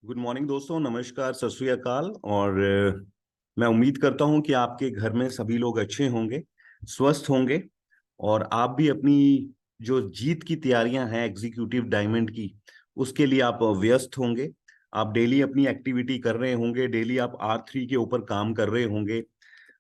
Good morning दोस्तों, नमस्कार, सत श्री अकाल। और मैं उम्मीद करता हूं कि आपके घर में सभी लोग अच्छे होंगे, स्वस्थ होंगे और आप भी अपनी जो जीत की तैयारियां हैं एग्जीक्यूटिव डायमंड की, उसके लिए आप व्यस्त होंगे। आप डेली अपनी एक्टिविटी कर रहे होंगे, डेली आप R3 के ऊपर काम कर रहे होंगे।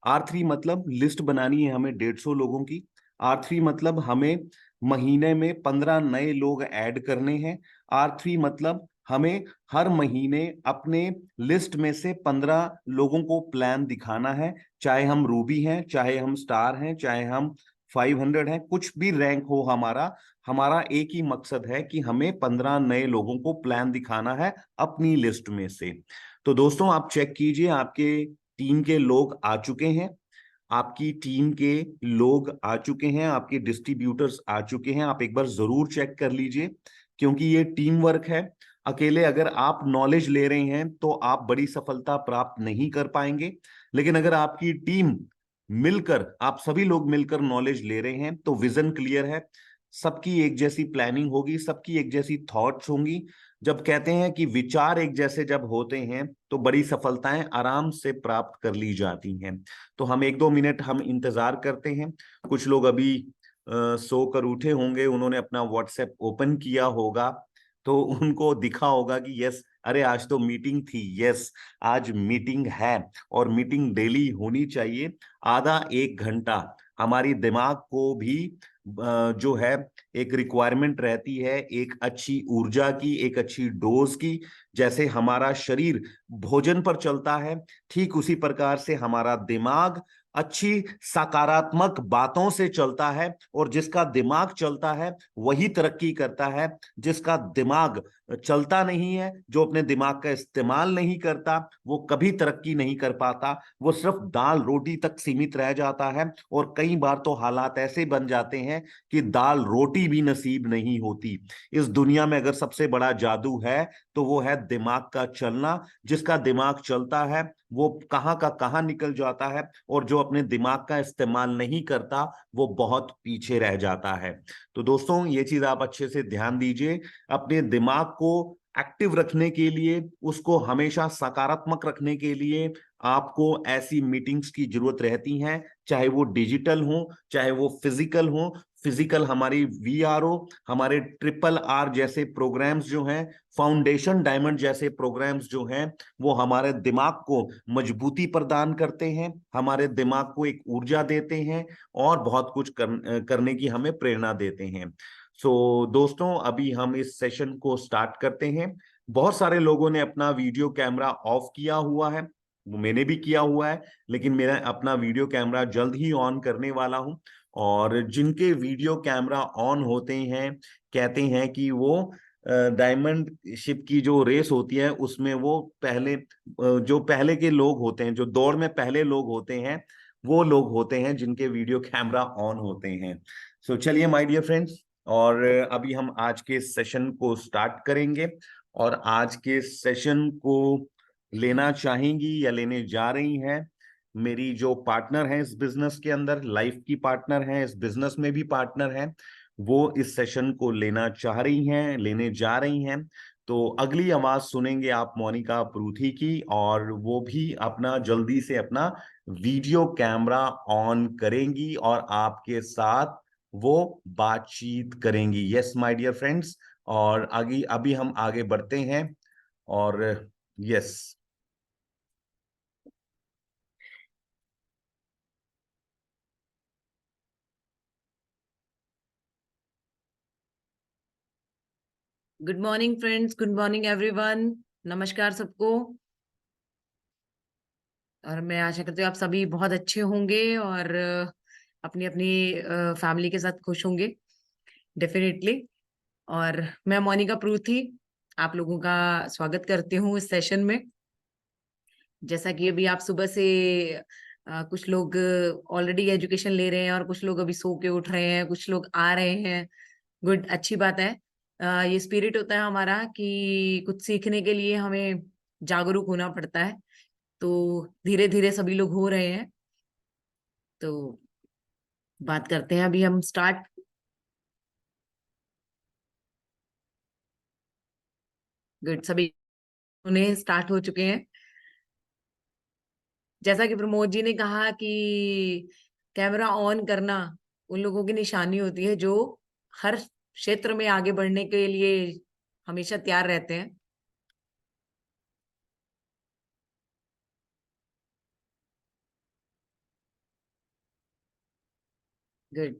R3 मतलब लिस्ट बनानी है हमें 150 लोगों की। R3 मतलब हमें महीने में 15 नए लोग ऐड करने हैं। R3 मतलब हमें हर महीने अपने लिस्ट में से 15 लोगों को प्लान दिखाना है। चाहे हम रूबी हैं, चाहे हम स्टार हैं, चाहे हम 500 हैं, कुछ भी रैंक हो हमारा हमारा एक ही मकसद है कि हमें 15 नए लोगों को प्लान दिखाना है अपनी लिस्ट में से। तो दोस्तों, आप चेक कीजिए, आपके टीम के लोग आ चुके हैं। आपकी टीम के लोग आ चुके हैं, आपके डिस्ट्रीब्यूटर्स आ चुके हैं। आप एक बार जरूर चेक कर लीजिए, क्योंकि ये टीम वर्क है। अकेले अगर आप नॉलेज ले रहे हैं तो आप बड़ी सफलता प्राप्त नहीं कर पाएंगे, लेकिन अगर आपकी टीम मिलकर, आप सभी लोग मिलकर नॉलेज ले रहे हैं तो विजन क्लियर है, सबकी एक जैसी प्लानिंग होगी, सबकी एक जैसी थॉट्स होंगी। जब कहते हैं कि विचार एक जैसे जब होते हैं तो बड़ी सफलताएं आराम से प्राप्त कर ली जाती हैं। तो हम 1-2 मिनट हम इंतजार करते हैं। कुछ लोग अभी सोकर उठे होंगे, उन्होंने अपना व्हाट्सएप ओपन किया होगा तो उनको दिखा होगा कि यस, अरे आज तो मीटिंग थी। यस, आज मीटिंग है और मीटिंग डेली होनी चाहिए। आधा एक घंटा हमारी दिमाग को भी जो है एक रिक्वायरमेंट रहती है, एक अच्छी ऊर्जा की, एक अच्छी डोज की। जैसे हमारा शरीर भोजन पर चलता है, ठीक उसी प्रकार से हमारा दिमाग अच्छी सकारात्मक बातों से चलता है। और जिसका दिमाग चलता है वही तरक्की करता है। जिसका दिमाग चलता नहीं है, जो अपने दिमाग का इस्तेमाल नहीं करता, वो कभी तरक्की नहीं कर पाता। वो सिर्फ दाल रोटी तक सीमित रह जाता है और कई बार तो हालात ऐसे बन जाते हैं कि दाल रोटी भी नसीब नहीं होती। इस दुनिया में अगर सबसे बड़ा जादू है तो वो है दिमाग का चलना। जिसका दिमाग चलता है वो कहां का कहां निकल जाता है, और जो अपने दिमाग का इस्तेमाल नहीं करता वो बहुत पीछे रह जाता है। तो दोस्तों, ये चीज आप अच्छे से ध्यान दीजिए। अपने दिमाग को एक्टिव रखने के लिए, उसको हमेशा सकारात्मक रखने के लिए आपको ऐसी मीटिंग्स की जरूरत रहती है, चाहे वो डिजिटल हो, चाहे वो फिजिकल हो। फिजिकल हमारी VRO, हमारे RRR जैसे प्रोग्राम्स जो हैं, फाउंडेशन डायमंड जैसे प्रोग्राम्स जो हैं, वो हमारे दिमाग को मजबूती प्रदान करते हैं, हमारे दिमाग को एक ऊर्जा देते हैं और बहुत कुछ करने की हमें प्रेरणा देते हैं। दोस्तों, अभी हम इस सेशन को स्टार्ट करते हैं। बहुत सारे लोगों ने अपना वीडियो कैमरा ऑफ किया हुआ है, वो मैंने भी किया हुआ है, लेकिन मेरा अपना वीडियो कैमरा जल्द ही ऑन करने वाला हूं। और जिनके वीडियो कैमरा ऑन होते हैं, कहते हैं कि वो डायमंड शिप की जो रेस होती है उसमें वो पहले जो पहले के लोग होते हैं, जो दौड़ में पहले लोग होते हैं, वो लोग होते हैं जिनके वीडियो कैमरा ऑन होते हैं। चलिए माय डियर फ्रेंड्स, और अभी हम आज के सेशन को स्टार्ट करेंगे। और आज के सेशन को लेना चाहेंगी या लेने जा रही हैं मेरी जो पार्टनर हैं इस बिजनेस के अंदर, लाइफ की पार्टनर हैं, इस बिजनेस में भी पार्टनर हैं, वो इस सेशन को लेना चाह रही हैं, लेने जा रही हैं। तो अगली आवाज सुनेंगे आप मोनिका परूथी की, और वो भी अपना जल्दी से अपना वीडियो कैमरा ऑन करेंगी और आपके साथ वो बातचीत करेंगी। यस माय डियर फ्रेंड्स, और आगे अभी हम आगे बढ़ते हैं। और yes, good morning friends, good morning everyone. नमस्कार सबको। और मैं आशा करती हूँ आप सभी बहुत अच्छे होंगे और अपनी अपनी फैमिली के साथ खुश होंगे, डेफिनेटली। और मैं मोनिका प्रूथी आप लोगों का स्वागत करती हूँ इस सेशन में। जैसा कि अभी आप सुबह से कुछ लोग ऑलरेडी एजुकेशन ले रहे हैं और कुछ लोग अभी सो के उठ रहे हैं, कुछ लोग आ रहे हैं। गुड, अच्छी बात है। ये स्पिरिट होता है हमारा कि कुछ सीखने के लिए हमें जागरूक होना पड़ता है। तो धीरे धीरे सभी लोग हो रहे हैं। तो बात करते हैं, अभी हम स्टार्ट। गुड, सभी उन्हें स्टार्ट हो चुके हैं। जैसा कि प्रमोद जी ने कहा कि कैमरा ऑन करना उन लोगों की निशानी होती है जो हर क्षेत्र में आगे बढ़ने के लिए हमेशा तैयार रहते हैं। गुड।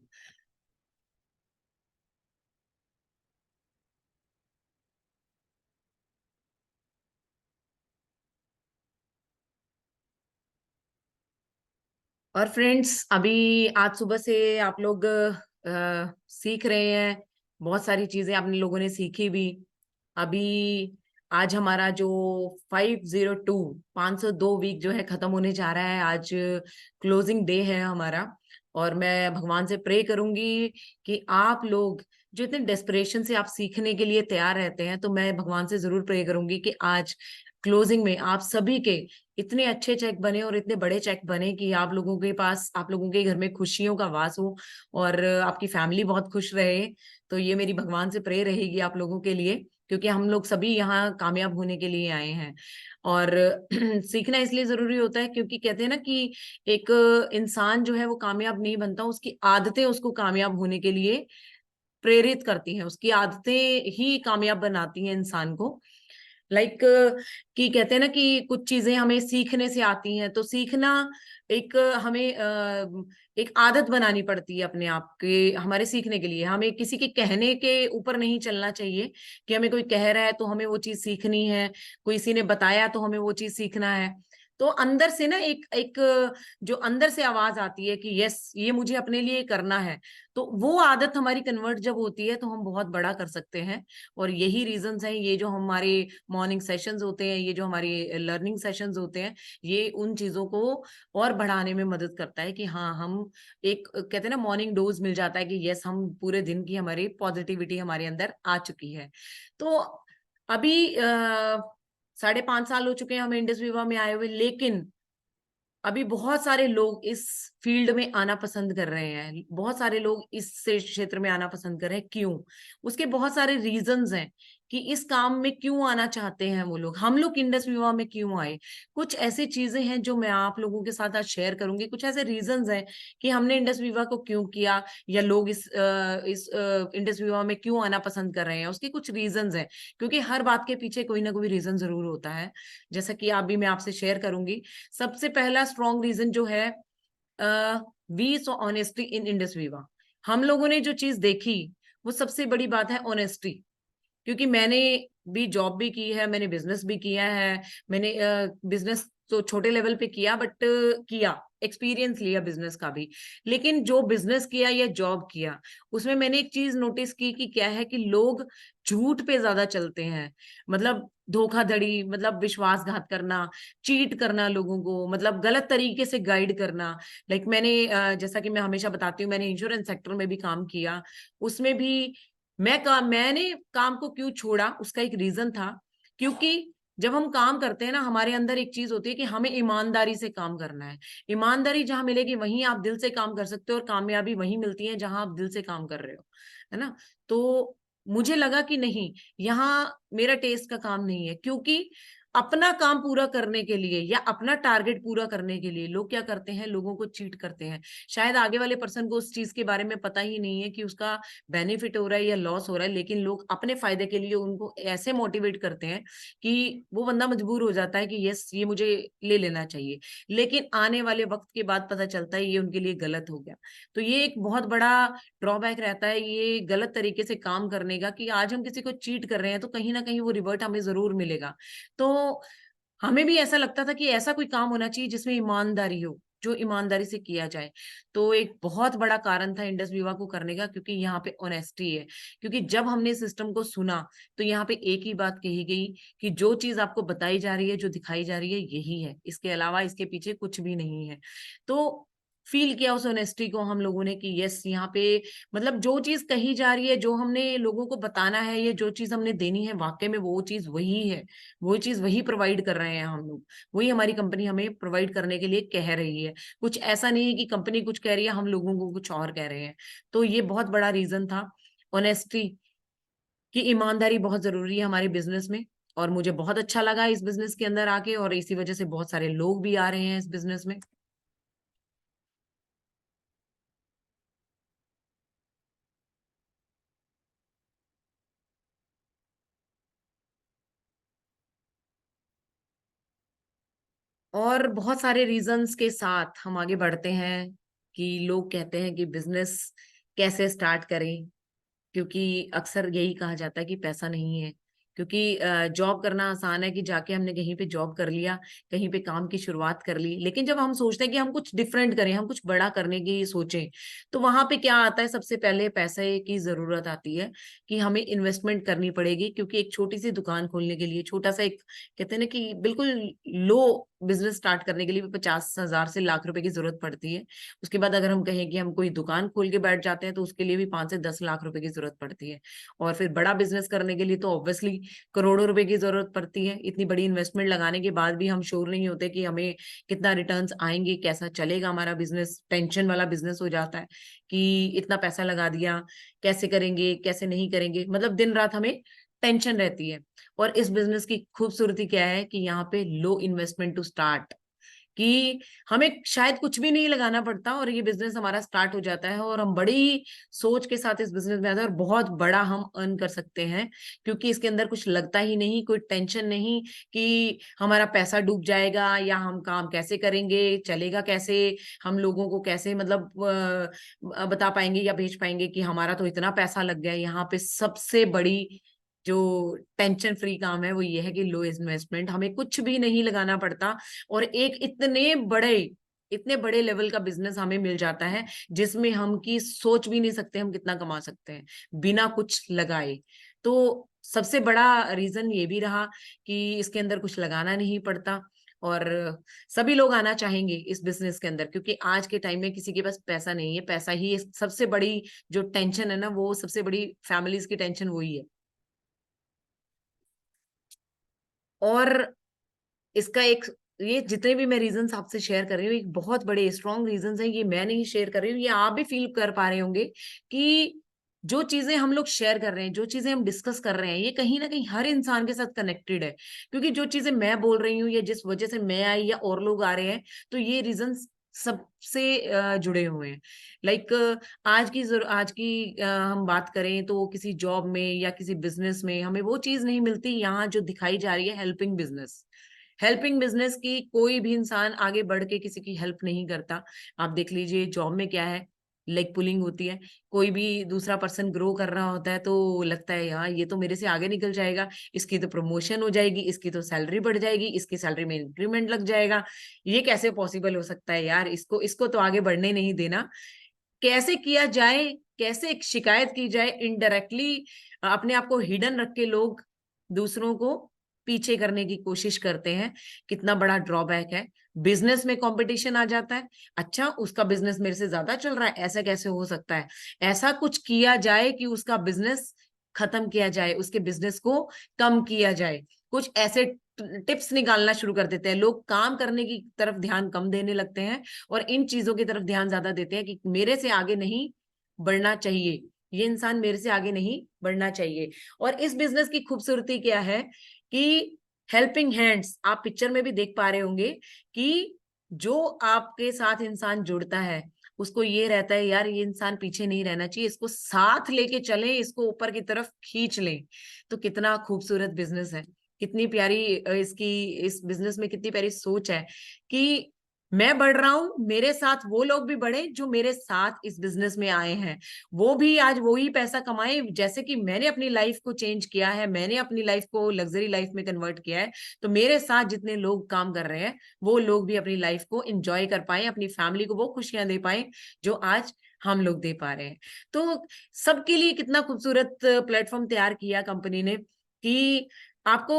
और फ्रेंड्स, अभी आज सुबह से आप लोग सीख रहे हैं, बहुत सारी चीजें आपने लोगों ने सीखी भी। अभी आज हमारा जो 502 वीक जो है खत्म होने जा रहा है। आज क्लोजिंग डे है हमारा। और मैं भगवान से प्रे करूंगी कि आप लोग जो इतने डेस्परेशन से आप सीखने के लिए तैयार रहते हैं, तो मैं भगवान से जरूर प्रे करूंगी कि आज क्लोजिंग में आप सभी के इतने अच्छे चेक बने और इतने बड़े चेक बने कि आप लोगों के पास, आप लोगों के घर में खुशियों का वास हो और आपकी फैमिली बहुत खुश रहे। तो ये मेरी भगवान से प्रे रहेगी आप लोगों के लिए, क्योंकि हम लोग सभी यहाँ कामयाब होने के लिए आए हैं। और सीखना इसलिए जरूरी होता है क्योंकि कहते हैं ना कि एक इंसान जो है वो कामयाब नहीं बनता, उसकी आदतें उसको कामयाब होने के लिए प्रेरित करती हैं, उसकी आदतें ही कामयाब बनाती हैं इंसान को। लाइक कि कहते हैं ना कि कुछ चीजें हमें सीखने से आती हैं, तो सीखना एक हमें एक आदत बनानी पड़ती है अपने आप के, हमारे सीखने के लिए। हमें किसी के कहने के ऊपर नहीं चलना चाहिए कि हमें कोई कह रहा है तो हमें वो चीज सीखनी है, कोई किसी ने बताया तो हमें वो चीज सीखना है। तो अंदर से ना एक एक जो अंदर से आवाज आती है कि यस, ये मुझे अपने लिए करना है, तो वो आदत हमारी कन्वर्ट जब होती है तो हम बहुत बड़ा कर सकते हैं। और यही रीजंस हैं, ये जो हमारे मॉर्निंग सेशंस होते हैं, ये जो हमारी लर्निंग सेशंस होते हैं, ये उन चीजों को और बढ़ाने में मदद करता है कि हाँ, हम एक कहते हैं ना मॉर्निंग डोज मिल जाता है कि यस, हम पूरे दिन की हमारी पॉजिटिविटी हमारे अंदर आ चुकी है। तो अभी 5.5 साल हो चुके हैं हमें इंडस विवा में आए हुए, लेकिन अभी बहुत सारे लोग इस फील्ड में आना पसंद कर रहे हैं, बहुत सारे लोग इस क्षेत्र में आना पसंद कर रहे हैं। क्यों? उसके बहुत सारे रीजंस हैं कि इस काम में क्यों आना चाहते हैं वो लोग, हम लोग इंडस विवा में क्यों आए। कुछ ऐसी चीजें हैं जो मैं आप लोगों के साथ आज शेयर करूंगी, कुछ ऐसे रीजंस हैं कि हमने इंडस विवा को क्यों किया, या लोग इस इंडस विवा में क्यों आना पसंद कर रहे हैं। उसके कुछ रीजंस हैं, क्योंकि हर बात के पीछे कोई ना कोई रीजन जरूर होता है, जैसा कि अभी मैं आपसे शेयर करूंगी। सबसे पहला स्ट्रॉन्ग रीजन जो है, we saw honesty in Indus Viva. हम लोगों ने जो चीज देखी वो सबसे बड़ी बात है ऑनेस्टी। क्योंकि मैंने भी जॉब भी की है, मैंने बिजनेस भी किया है। मैंने बिजनेस तो छोटे लेवल पे किया, बट किया, एक्सपीरियंस लिया बिजनेस का भी। लेकिन जो बिजनेस किया या जॉब किया, उसमें मैंने एक चीज नोटिस की कि क्या है कि लोग झूठ पे ज्यादा चलते हैं। मतलब धोखाधड़ी, मतलब विश्वासघात करना, चीट करना लोगों को, मतलब गलत तरीके से गाइड करना। लाइक मैंने जैसा कि मैं हमेशा बताती हूँ, मैंने इंश्योरेंस सेक्टर में भी काम किया। उसमें भी मैंने काम को क्यों छोड़ा, उसका एक रीजन था। क्योंकि जब हम काम करते हैं ना, हमारे अंदर एक चीज होती है कि हमें ईमानदारी से काम करना है। ईमानदारी जहां मिलेगी वहीं आप दिल से काम कर सकते हो, और कामयाबी वहीं मिलती है जहां आप दिल से काम कर रहे हो, है ना। तो मुझे लगा कि नहीं, यहाँ मेरा टेस्ट का काम नहीं है। क्योंकि अपना काम पूरा करने के लिए या अपना टारगेट पूरा करने के लिए लोग क्या करते हैं, लोगों को चीट करते हैं। शायद आगे वाले पर्सन को उस चीज के बारे में पता ही नहीं है कि उसका बेनिफिट हो रहा है या लॉस हो रहा है, लेकिन लोग अपने फायदे के लिए उनको ऐसे मोटिवेट करते हैं कि वो बंदा मजबूर हो जाता है कि यस, ये मुझे ले लेना चाहिए। लेकिन आने वाले वक्त के बाद पता चलता है ये उनके लिए गलत हो गया। तो ये एक बहुत बड़ा ड्रॉबैक रहता है ये गलत तरीके से काम करने का, कि आज हम किसी को चीट कर रहे हैं तो कहीं ना कहीं वो रिवर्ट हमें जरूर मिलेगा। तो हमें भी ऐसा लगता था कि ऐसा कोई काम होना चाहिए जिसमें ईमानदारी हो, जो ईमानदारी से किया जाए। तो एक बहुत बड़ा कारण था इंडस विवा को करने का, क्योंकि यहाँ पे ऑनेस्टी है। क्योंकि जब हमने सिस्टम को सुना तो यहाँ पे एक ही बात कही गई कि जो चीज आपको बताई जा रही है, जो दिखाई जा रही है, यही है, इसके अलावा इसके पीछे कुछ भी नहीं है। तो फील किया उस ऑनेस्टी को हम लोगों ने कि यस, यहाँ पे मतलब जो चीज कही जा रही है, जो हमने लोगों को बताना है, या जो चीज हमने देनी है, वाकई में वो चीज वही है। वो चीज वही प्रोवाइड कर रहे हैं हम लोग, वही हमारी कंपनी हमें प्रोवाइड करने के लिए कह रही है। कुछ ऐसा नहीं है कि कंपनी कुछ कह रही है, हम लोगों को कुछ और कह रहे हैं। तो ये बहुत बड़ा रीजन था, ऑनेस्टी, की ईमानदारी बहुत जरूरी है हमारे बिजनेस में। और मुझे बहुत अच्छा लगा इस बिजनेस के अंदर आके, और इसी वजह से बहुत सारे लोग भी आ रहे हैं इस बिजनेस में। और बहुत सारे रीजंस के साथ हम आगे बढ़ते हैं कि लोग कहते हैं कि बिजनेस कैसे स्टार्ट करें, क्योंकि अक्सर यही कहा जाता है कि पैसा नहीं है। क्योंकि जॉब करना आसान है कि जाके हमने कहीं पे जॉब कर लिया, कहीं पे काम की शुरुआत कर ली, लेकिन जब हम सोचते हैं कि हम कुछ डिफरेंट करें, हम कुछ बड़ा करने की सोचें, तो वहां पे क्या आता है, सबसे पहले पैसे की जरूरत आती है कि हमें इन्वेस्टमेंट करनी पड़ेगी। क्योंकि एक छोटी सी दुकान खोलने के लिए, छोटा सा एक, कहते हैं ना कि बिल्कुल लो बिजनेस स्टार्ट करने के लिए भी 50,000 से लाख रुपए की जरूरत पड़ती है। उसके बाद अगर हम कहें कि हम कोई दुकान खोल के बैठ जाते हैं तो उसके लिए भी 5 से 10 लाख रुपए की जरूरत पड़ती है। और फिर बड़ा बिजनेस करने के लिए तो ऑब्वियसली करोड़ों रुपए की जरूरत पड़ती है। इतनी बड़ी इन्वेस्टमेंट लगाने के बाद भी हम श्योर नहीं होते कि हमें कितना रिटर्न्स आएंगे, कैसा चलेगा हमारा बिजनेस। टेंशन वाला बिजनेस हो जाता है कि इतना पैसा लगा दिया, कैसे करेंगे कैसे नहीं करेंगे, मतलब दिन रात हमें टेंशन रहती है। और इस बिजनेस की खूबसूरती क्या है कि यहाँ पे लो इन्वेस्टमेंट टू स्टार्ट, कि हमें शायद कुछ भी नहीं लगाना पड़ता और ये बिजनेस हमारा स्टार्ट हो जाता है, और हम बड़ी सोच के साथ इस बिजनेस में आते हैं और बहुत बड़ा हम अर्न कर सकते हैं। क्योंकि इसके अंदर कुछ लगता ही नहीं, कोई टेंशन नहीं कि हमारा पैसा डूब जाएगा या हम काम कैसे करेंगे, चलेगा कैसे, हम लोगों को कैसे मतलब बता पाएंगे या भेज पाएंगे कि हमारा तो इतना पैसा लग गया। यहाँ पे सबसे बड़ी जो टेंशन फ्री काम है वो ये है कि लो इन्वेस्टमेंट, हमें कुछ भी नहीं लगाना पड़ता, और एक इतने बड़े लेवल का बिजनेस हमें मिल जाता है जिसमें हम की सोच भी नहीं सकते हम कितना कमा सकते हैं बिना कुछ लगाए। तो सबसे बड़ा रीजन ये भी रहा कि इसके अंदर कुछ लगाना नहीं पड़ता, और सभी लोग आना चाहेंगे इस बिजनेस के अंदर, क्योंकि आज के टाइम में किसी के पास पैसा नहीं है। पैसा ही सबसे बड़ी जो टेंशन है ना, वो सबसे बड़ी फैमिलीज की टेंशन वही है। और इसका एक, ये जितने भी मैं रीजंस आपसे शेयर कर रही हूँ, एक बहुत बड़े स्ट्रॉन्ग रीजंस हैं। ये मैं नहीं शेयर कर रही हूँ, ये आप भी फील कर पा रहे होंगे कि जो चीजें हम लोग शेयर कर रहे हैं, जो चीजें हम डिस्कस कर रहे हैं, ये कहीं ना कहीं हर इंसान के साथ कनेक्टेड है। क्योंकि जो चीजें मैं बोल रही हूँ या जिस वजह से मैं आई या और लोग आ रहे हैं, तो ये रीजंस सबसे जुड़े हुए हैं। लाइक आज की हम बात करें तो किसी जॉब में या किसी बिजनेस में हमें वो चीज नहीं मिलती यहाँ जो दिखाई जा रही है, हेल्पिंग बिजनेस। हेल्पिंग बिजनेस की कोई भी इंसान आगे बढ़ के किसी की हेल्प नहीं करता। आप देख लीजिए जॉब में क्या है, लेग पुलिंग होती है। कोई भी दूसरा पर्सन ग्रो कर रहा होता है तो लगता है यार ये तो मेरे से आगे निकल जाएगा, इसकी तो प्रमोशन हो जाएगी, इसकी तो सैलरी बढ़ जाएगी, इसकी सैलरी में इंक्रीमेंट लग जाएगा। ये कैसे पॉसिबल हो सकता है यार, इसको इसको तो आगे बढ़ने नहीं देना। कैसे किया जाए, कैसे एक शिकायत की जाए इनडायरेक्टली, अपने आप को हिडन रख के लोग दूसरों को पीछे करने की कोशिश करते हैं। कितना बड़ा ड्रॉबैक है। बिजनेस में कंपटीशन आ जाता है, अच्छा उसका बिजनेस मेरे से ज्यादा चल रहा है, ऐसा कैसे हो सकता है। ऐसा कुछ किया जाए कि उसका बिजनेस खत्म किया जाए, उसके बिजनेस को कम किया जाए। कुछ ऐसे टिप्स निकालना शुरू कर देते हैं लोग, काम करने की तरफ ध्यान कम देने लगते हैं और इन चीजों की तरफ ध्यान ज्यादा देते हैं कि मेरे से आगे नहीं बढ़ना चाहिए, ये इंसान मेरे से आगे नहीं बढ़ना चाहिए। और इस बिजनेस की खूबसूरती क्या है कि हेल्पिंग हैंड्स, आप पिक्चर में भी देख पा रहे होंगे कि जो आपके साथ इंसान जुड़ता है उसको ये रहता है यार ये इंसान पीछे नहीं रहना चाहिए, इसको साथ लेके चलें, इसको ऊपर की तरफ खींच लें। तो कितना खूबसूरत बिजनेस है, कितनी प्यारी इसकी, इस बिजनेस में कितनी प्यारी सोच है कि मैं बढ़ रहा हूं, मेरे साथ वो लोग भी बढ़े जो मेरे साथ इस बिजनेस में आए हैं, वो भी आज वही पैसा कमाए जैसे कि मैंने अपनी लाइफ को चेंज किया है, मैंने अपनी लाइफ को लग्जरी लाइफ में कन्वर्ट किया है। तो मेरे साथ जितने लोग काम कर रहे हैं वो लोग भी अपनी लाइफ को एंजॉय कर पाए, अपनी फैमिली को वो खुशियां दे पाए जो आज हम लोग दे पा रहे हैं। तो सबके लिए कितना खूबसूरत प्लेटफॉर्म तैयार किया कंपनी ने कि आपको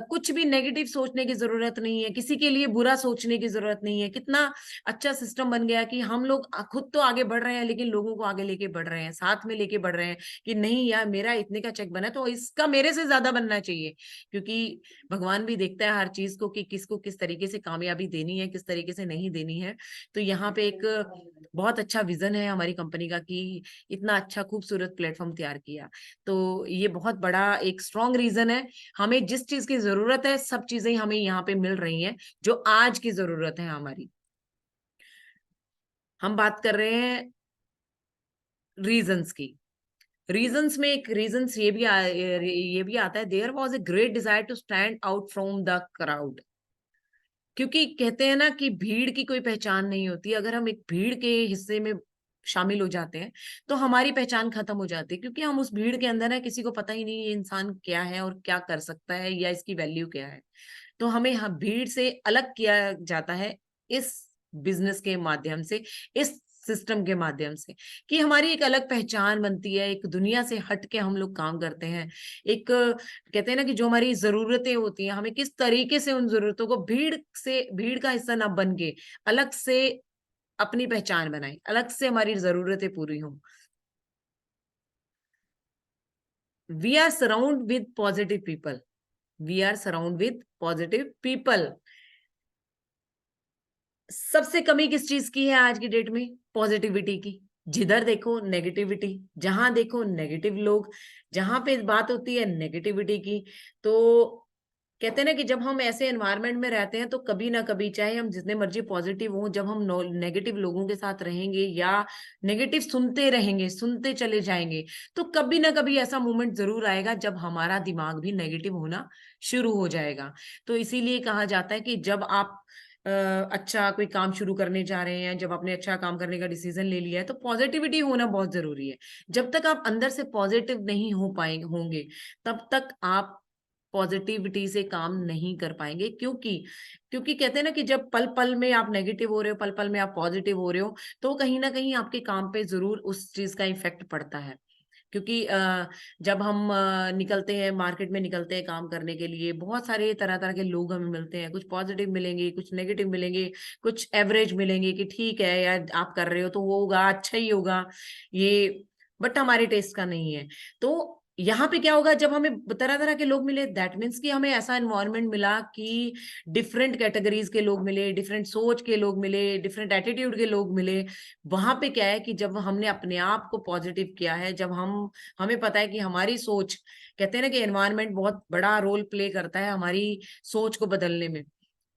कुछ भी नेगेटिव सोचने की जरूरत नहीं है, किसी के लिए बुरा सोचने की जरूरत नहीं है। कितना अच्छा सिस्टम बन गया कि हम लोग खुद तो आगे बढ़ रहे हैं लेकिन लोगों को आगे लेके बढ़ रहे हैं, साथ में लेके बढ़ रहे हैं कि नहीं यार मेरा इतने का चेक बना है तो इसका मेरे से ज्यादा बनना चाहिए। क्योंकि भगवान भी देखता है हर चीज को कि किसको किस तरीके से कामयाबी देनी है, किस तरीके से नहीं देनी है। तो यहाँ पे एक बहुत अच्छा विजन है हमारी कंपनी का कि इतना अच्छा खूबसूरत प्लेटफॉर्म तैयार किया। तो ये बहुत बड़ा एक स्ट्रॉन्ग रीजन है। हमें हमें जिस चीज की जरूरत है सब चीजें हमें यहाँ पे मिल रही हैं जो आज की जरूरत है हमारी। हम बात कर रहे हैं रीजंस की। रीजंस में एक रीजंस ये भी आता है, there was a great desire to stand out from the crowd. क्योंकि कहते हैं ना कि भीड़ की कोई पहचान नहीं होती। अगर हम एक भीड़ के हिस्से में शामिल हो जाते हैं तो हमारी पहचान खत्म हो जाती है, क्योंकि हम उस भीड़ के अंदर है, किसी को पता ही नहीं ये इंसान क्या है और क्या कर सकता है या इसकी वैल्यू क्या है। तो हमें भीड़ से अलग किया जाता है इस बिजनेस के माध्यम से, इस सिस्टम के माध्यम से, कि हमारी एक अलग पहचान बनती है, एक दुनिया से हट के हम लोग काम करते हैं। एक कहते हैं ना कि जो हमारी जरूरतें होती हैं, हमें किस तरीके से उन जरूरतों को भीड़ का हिस्सा ना बन के अलग से अपनी पहचान बनाए, अलग से हमारी जरूरतें पूरी हों। We are surround with positive people, we are surround with positive people. सबसे कमी किस चीज की है आज की डेट में? पॉजिटिविटी की। जिधर देखो नेगेटिविटी, जहां देखो नेगेटिव लोग, जहां पे बात होती है नेगेटिविटी की। तो कहते हैं ना कि जब हम ऐसे एनवायरनमेंट में रहते हैं तो कभी ना कभी, चाहे हम जितने मर्जी पॉजिटिव हों, जब हम नेगेटिव लोगों के साथ रहेंगे या नेगेटिव सुनते रहेंगे, सुनते चले जाएंगे, तो कभी ना कभी ऐसा मोमेंट जरूर आएगा जब हमारा दिमाग भी नेगेटिव होना शुरू हो जाएगा। तो इसीलिए कहा जाता है कि जब आप अच्छा कोई काम शुरू करने जा रहे हैं, जब आपने अच्छा काम करने का डिसीजन ले लिया है, तो पॉजिटिविटी होना बहुत जरूरी है। जब तक आप अंदर से पॉजिटिव नहीं हो पाएंगे होंगे, तब तक आप पॉजिटिविटी से काम नहीं कर पाएंगे। क्योंकि क्योंकि कहते हैं ना कि जब पल पल में आप नेगेटिव हो रहे हो, पल पल में आप पॉजिटिव हो रहे हो, तो कहीं ना कहीं आपके काम पे जरूर उस चीज का इफेक्ट पड़ता है। क्योंकि जब हम निकलते हैं, मार्केट में निकलते हैं काम करने के लिए, बहुत सारे तरह तरह के लोग हमें मिलते हैं। कुछ पॉजिटिव मिलेंगे, कुछ नेगेटिव मिलेंगे, कुछ एवरेज मिलेंगे कि ठीक है यार आप कर रहे हो तो वो होगा, अच्छा ही होगा ये, बट हमारे टेस्ट का नहीं है। तो यहाँ पे क्या होगा, जब हमें तरह तरह के लोग मिले, दैट मीन्स कि हमें ऐसा एनवायरनमेंट मिला कि डिफरेंट कैटेगरीज के लोग मिले, डिफरेंट सोच के लोग मिले, डिफरेंट एटीट्यूड के लोग मिले। वहां पे क्या है कि जब हमने अपने आप को पॉजिटिव किया है, जब हमें पता है कि हमारी सोच, कहते हैं ना कि एनवायरनमेंट बहुत बड़ा रोल प्ले करता है हमारी सोच को बदलने में।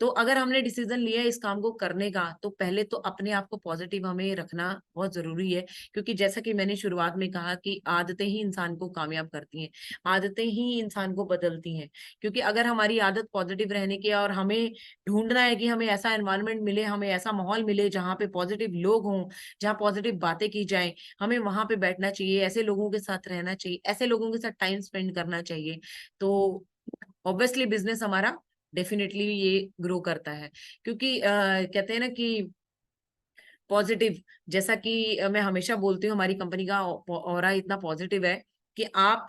तो अगर हमने डिसीजन लिया है इस काम को करने का, तो पहले तो अपने आप को पॉजिटिव हमें रखना बहुत जरूरी है। क्योंकि जैसा कि मैंने शुरुआत में कहा कि आदतें ही इंसान को कामयाब करती हैं, आदतें ही इंसान को बदलती हैं। क्योंकि अगर हमारी आदत पॉजिटिव रहने की है और हमें ढूंढना है कि हमें ऐसा एनवायरनमेंट मिले, हमें ऐसा माहौल मिले जहाँ पे पॉजिटिव लोग हों, जहाँ पॉजिटिव बातें की जाए, हमें वहां पे बैठना चाहिए, ऐसे लोगों के साथ रहना चाहिए, ऐसे लोगों के साथ टाइम स्पेंड करना चाहिए। तो ऑब्वियसली बिजनेस हमारा डेफिनेटली ये ग्रो करता है। क्योंकि कहते हैं ना कि पॉजिटिव, जैसा कि मैं हमेशा बोलती हूँ, हमारी कंपनी का ऑरा इतना पॉजिटिव है कि आप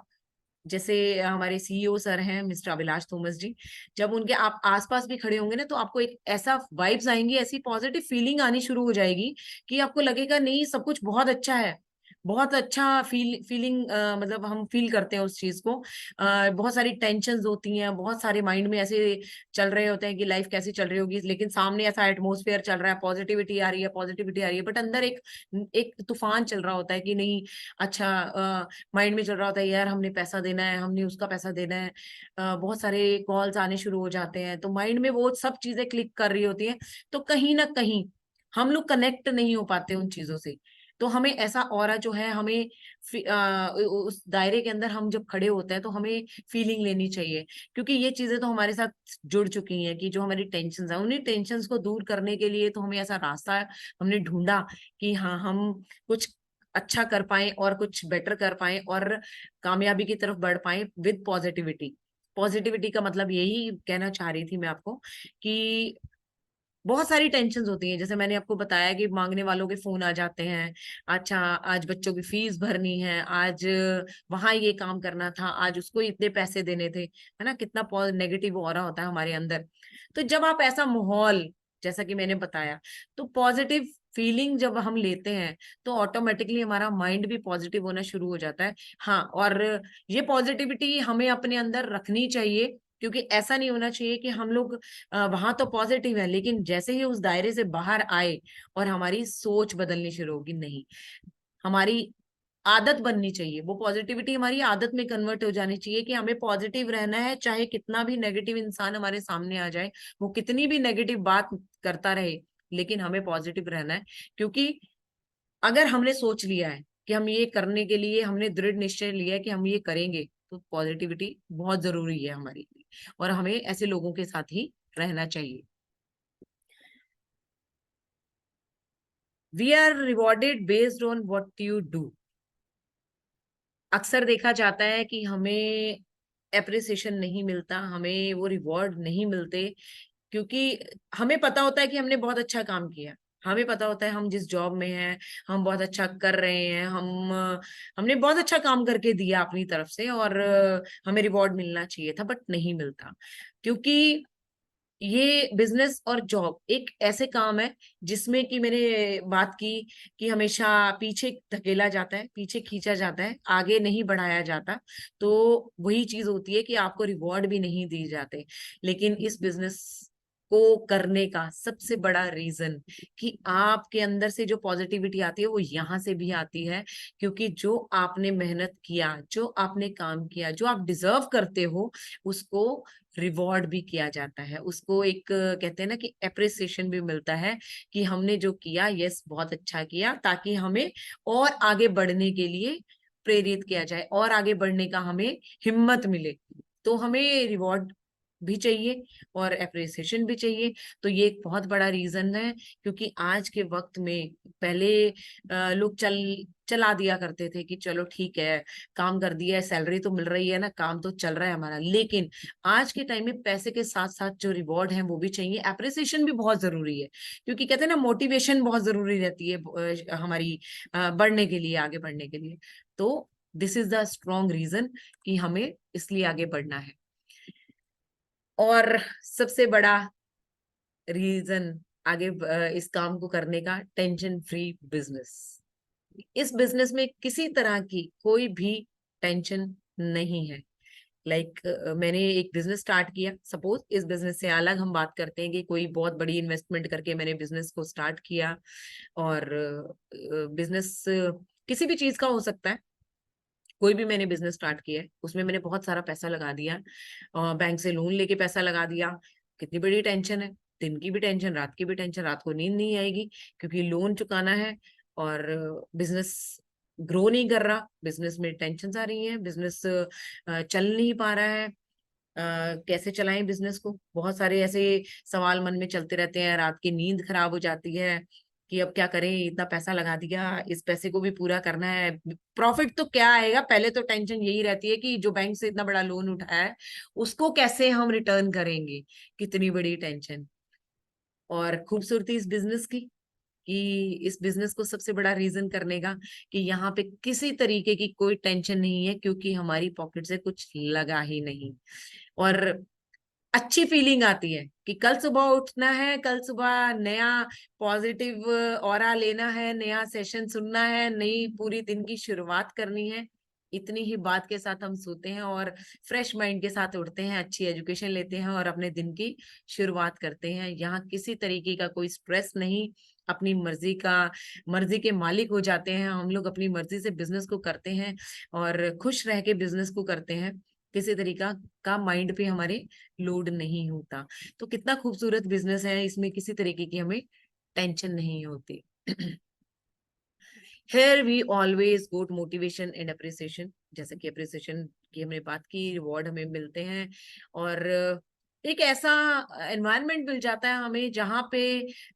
जैसे हमारे सीईओ सर हैं मिस्टर अभिलाष थॉमस जी, जब उनके आप आसपास भी खड़े होंगे ना, तो आपको एक ऐसा वाइब्स आएंगी, ऐसी पॉजिटिव फीलिंग आनी शुरू हो जाएगी कि आपको लगेगा नहीं सब कुछ बहुत अच्छा है, बहुत अच्छा फीलिंग, मतलब हम फील करते हैं उस चीज को। बहुत सारी टेंशन्स होती हैं, बहुत सारे माइंड में ऐसे चल रहे होते हैं कि लाइफ कैसी चल रही होगी, लेकिन सामने ऐसा एटमोसफेयर चल रहा है, पॉजिटिविटी आ रही है, पॉजिटिविटी आ रही है, बट अंदर एक एक तूफान चल रहा होता है कि नहीं अच्छा। माइंड में चल रहा होता है यार हमने पैसा देना है, हमने उसका पैसा देना है। बहुत सारे कॉल्स आने शुरू हो जाते हैं, तो माइंड में वो सब चीजें क्लिक कर रही होती हैं। तो कहीं ना कहीं हम लोग कनेक्ट नहीं हो पाते उन चीजों से। तो हमें ऐसा ऑरा जो है, हमें उस दायरे के अंदर हम जब खड़े होते हैं तो हमें फीलिंग लेनी चाहिए। क्योंकि ये चीजें तो हमारे साथ जुड़ चुकी हैं कि जो हमारी टेंशन है, उन्हीं टेंशन को दूर करने के लिए तो हमें ऐसा रास्ता हमने ढूंढा कि हाँ हम कुछ अच्छा कर पाए और कुछ बेटर कर पाए और कामयाबी की तरफ बढ़ पाए विद पॉजिटिविटी। पॉजिटिविटी का मतलब यही कहना चाह रही थी मैं आपको कि बहुत सारी टेंशन्स होती हैं। जैसे मैंने आपको बताया कि मांगने वालों के फोन आ जाते हैं, अच्छा आज बच्चों की फीस भरनी है, आज वहां ये काम करना था, आज उसको इतने पैसे देने थे, है ना, कितना नेगेटिव ऑरा होता है हमारे अंदर। तो जब आप ऐसा माहौल, जैसा कि मैंने बताया, तो पॉजिटिव फीलिंग जब हम लेते हैं तो ऑटोमेटिकली हमारा माइंड भी पॉजिटिव होना शुरू हो जाता है। हाँ, और ये पॉजिटिविटी हमें अपने अंदर रखनी चाहिए। क्योंकि ऐसा नहीं होना चाहिए कि हम लोग वहां तो पॉजिटिव है, लेकिन जैसे ही उस दायरे से बाहर आए और हमारी सोच बदलनी शुरू होगी, नहीं, हमारी आदत बननी चाहिए, वो पॉजिटिविटी हमारी आदत में कन्वर्ट हो जानी चाहिए कि हमें पॉजिटिव रहना है, चाहे कितना भी नेगेटिव इंसान हमारे सामने आ जाए, वो कितनी भी नेगेटिव बात करता रहे, लेकिन हमें पॉजिटिव रहना है। क्योंकि अगर हमने सोच लिया है कि हम ये करने के लिए, हमने दृढ़ निश्चय लिया है कि हम ये करेंगे, तो पॉजिटिविटी बहुत जरूरी है हमारे लिए, और हमें ऐसे लोगों के साथ ही रहना चाहिए। We are rewarded based on what you do. अक्सर देखा जाता है कि हमें एप्रिसिएशन नहीं मिलता, हमें वो रिवॉर्ड नहीं मिलते, क्योंकि हमें पता होता है कि हमने बहुत अच्छा काम किया। हमें पता होता है हम जिस जॉब में हैं, हम बहुत अच्छा कर रहे हैं, हमने बहुत अच्छा काम करके दिया अपनी तरफ से, और हमें रिवॉर्ड मिलना चाहिए था, बट नहीं मिलता। क्योंकि ये बिजनेस और जॉब एक ऐसे काम है जिसमें कि मैंने बात की कि हमेशा पीछे धकेला जाता है, पीछे खींचा जाता है, आगे नहीं बढ़ाया जाता। तो वही चीज होती है कि आपको रिवॉर्ड भी नहीं दिए जाते। लेकिन इस बिजनेस को करने का सबसे बड़ा रीजन कि आपके अंदर से जो पॉजिटिविटी आती है वो यहाँ से भी आती है, क्योंकि जो आपने मेहनत किया, जो आपने काम किया, जो आप डिजर्व करते हो, उसको रिवॉर्ड भी किया जाता है, उसको एक कहते हैं ना कि एप्रिसिएशन भी मिलता है कि हमने जो किया, यस बहुत अच्छा किया, ताकि हमें और आगे बढ़ने के लिए प्रेरित किया जाए, और आगे बढ़ने का हमें हिम्मत मिले। तो हमें रिवॉर्ड भी चाहिए और एप्रिसिएशन भी चाहिए। तो ये एक बहुत बड़ा रीजन है, क्योंकि आज के वक्त में पहले लोग चला दिया करते थे कि चलो ठीक है, काम कर दिया है, सैलरी तो मिल रही है ना, काम तो चल रहा है हमारा। लेकिन आज के टाइम में पैसे के साथ साथ जो रिवॉर्ड है वो भी चाहिए, एप्रिसिएशन भी बहुत जरूरी है, क्योंकि कहते हैं ना मोटिवेशन बहुत जरूरी रहती है हमारी बढ़ने के लिए, आगे बढ़ने के लिए। तो this is the strong reason कि हमें इसलिए आगे बढ़ना है। और सबसे बड़ा रीजन आगे इस काम को करने का, टेंशन फ्री बिजनेस। इस बिजनेस में किसी तरह की कोई भी टेंशन नहीं है। मैंने एक बिजनेस स्टार्ट किया, सपोज इस बिजनेस से अलग हम बात करते हैं कि कोई बहुत बड़ी इन्वेस्टमेंट करके मैंने बिजनेस को स्टार्ट किया, और बिजनेस किसी भी चीज का हो सकता है। कोई भी मैंने बिजनेस स्टार्ट किया है, उसमें मैंने बहुत सारा पैसा लगा दिया, बैंक से लोन लेके पैसा लगा दिया। कितनी बड़ी टेंशन है, दिन की भी टेंशन, रात की भी टेंशन, रात को नींद नहीं आएगी, क्योंकि लोन चुकाना है, और बिजनेस ग्रो नहीं कर रहा, बिजनेस में टेंशन आ रही है, बिजनेस चल नहीं पा रहा है। कैसे चलाएं बिजनेस को, बहुत सारे ऐसे सवाल मन में चलते रहते हैं, रात की नींद खराब हो जाती है कि अब क्या करें, इतना पैसा लगा दिया, इस पैसे को भी पूरा करना है, प्रॉफिट तो क्या आएगा, पहले तो टेंशन यही रहती है कि जो बैंक से इतना बड़ा लोन उठाया है उसको कैसे हम रिटर्न करेंगे। कितनी बड़ी टेंशन। और खूबसूरती इस बिजनेस की कि इस बिजनेस को सबसे बड़ा रीजन करने का कि यहाँ पे किसी तरीके की कोई टेंशन नहीं है, क्योंकि हमारी पॉकेट से कुछ लगा ही नहीं। और अच्छी फीलिंग आती है कि कल सुबह उठना है, कल सुबह नया पॉजिटिव ऑरा लेना है, नया सेशन सुनना है, नई पूरी दिन की शुरुआत करनी है। इतनी ही बात के साथ हम सोते हैं और फ्रेश माइंड के साथ उठते हैं, अच्छी एजुकेशन लेते हैं और अपने दिन की शुरुआत करते हैं। यहाँ किसी तरीके का कोई स्ट्रेस नहीं, अपनी मर्जी के मालिक हो जाते हैं हम लोग, अपनी मर्जी से बिजनेस को करते हैं और खुश रह के बिजनेस को करते हैं। किसी तरीका का माइंड पे हमारे लोड नहीं होता। तो कितना खूबसूरत बिजनेस है, इसमें किसी तरीके की हमें टेंशन नहीं होती। Here we always got motivation and appreciation। जैसे कि अप्रिसिएशन की हमने बात की, रिवॉर्ड हमें मिलते हैं, और एक ऐसा एनवायरनमेंट मिल जाता है हमें जहाँ पे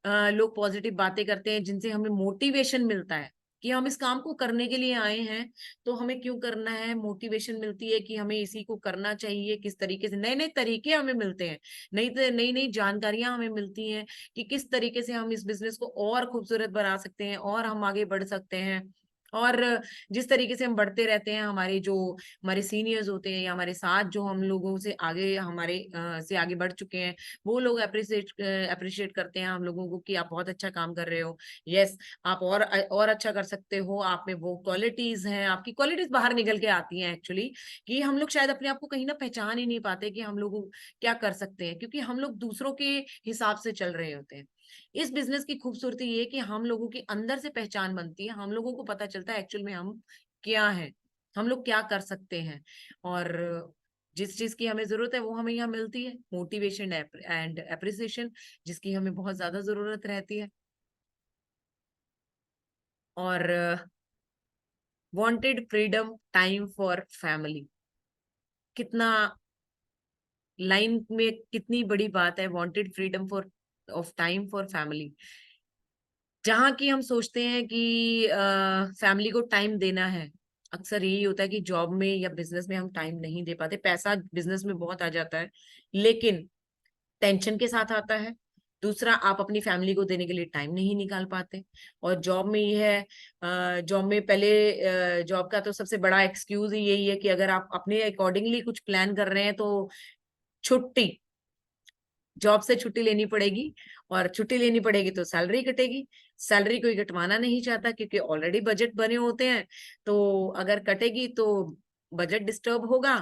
लोग पॉजिटिव बातें करते हैं, जिनसे हमें मोटिवेशन मिलता है कि हम इस काम को करने के लिए आए हैं, तो हमें क्यों करना है। मोटिवेशन मिलती है कि हमें इसी को करना चाहिए, किस तरीके से, नए नए तरीके हमें मिलते हैं, नई नई जानकारियां हमें मिलती हैं कि किस तरीके से हम इस बिजनेस को और खूबसूरत बना सकते हैं और हम आगे बढ़ सकते हैं। और जिस तरीके से हम बढ़ते रहते हैं, हमारे सीनियर्स होते हैं या हमारे साथ जो हम लोगों से आगे, हमारे से आगे बढ़ चुके हैं, वो लोग अप्रिशिएट करते हैं हम लोगों को कि आप बहुत अच्छा काम कर रहे हो, यस आप और अच्छा कर सकते हो, आप में वो क्वालिटीज हैं, आपकी क्वालिटीज बाहर निकल के आती हैं एक्चुअली, कि हम लोग शायद अपने आप को कहीं ना पहचान ही नहीं पाते कि हम लोग क्या कर सकते हैं, क्योंकि हम लोग दूसरों के हिसाब से चल रहे होते हैं। इस बिजनेस की खूबसूरती ये है कि हम लोगों की अंदर से पहचान बनती है, हम लोगों को पता चलता है एक्चुअल में हम क्या है, हम लोग क्या कर सकते हैं, और जिस चीज की हमें जरूरत है वो हमें यहाँ मिलती है, मोटिवेशन एंड एप्रिसिएशन जिसकी हमें बहुत ज्यादा जरूरत रहती है, और wanted freedom, time for family. कितना लाइन में कितनी बड़ी बात है, wanted freedom for of time for family, जहाँ की हम सोचते हैं कि फैमिली को टाइम देना है। अक्सर यही होता है कि जॉब में या बिजनेस में हम टाइम नहीं दे पाते, पैसा बिजनेस में बहुत आ जाता है लेकिन टेंशन के साथ आता है। दूसरा, आप अपनी फैमिली को देने के लिए टाइम नहीं निकाल पाते। और जॉब में ये है, जॉब में पहले जॉब का तो सबसे बड़ा एक्सक्यूज ही यही है कि अगर आप अपने अकॉर्डिंगली कुछ प्लान कर रहे हैं तो छुट्टी, जॉब से छुट्टी लेनी पड़ेगी, और छुट्टी लेनी पड़ेगी तो सैलरी कटेगी। सैलरी कोई कटवाना नहीं चाहता क्योंकि ऑलरेडी बजट बने होते हैं, तो अगर कटेगी तो बजट डिस्टर्ब होगा।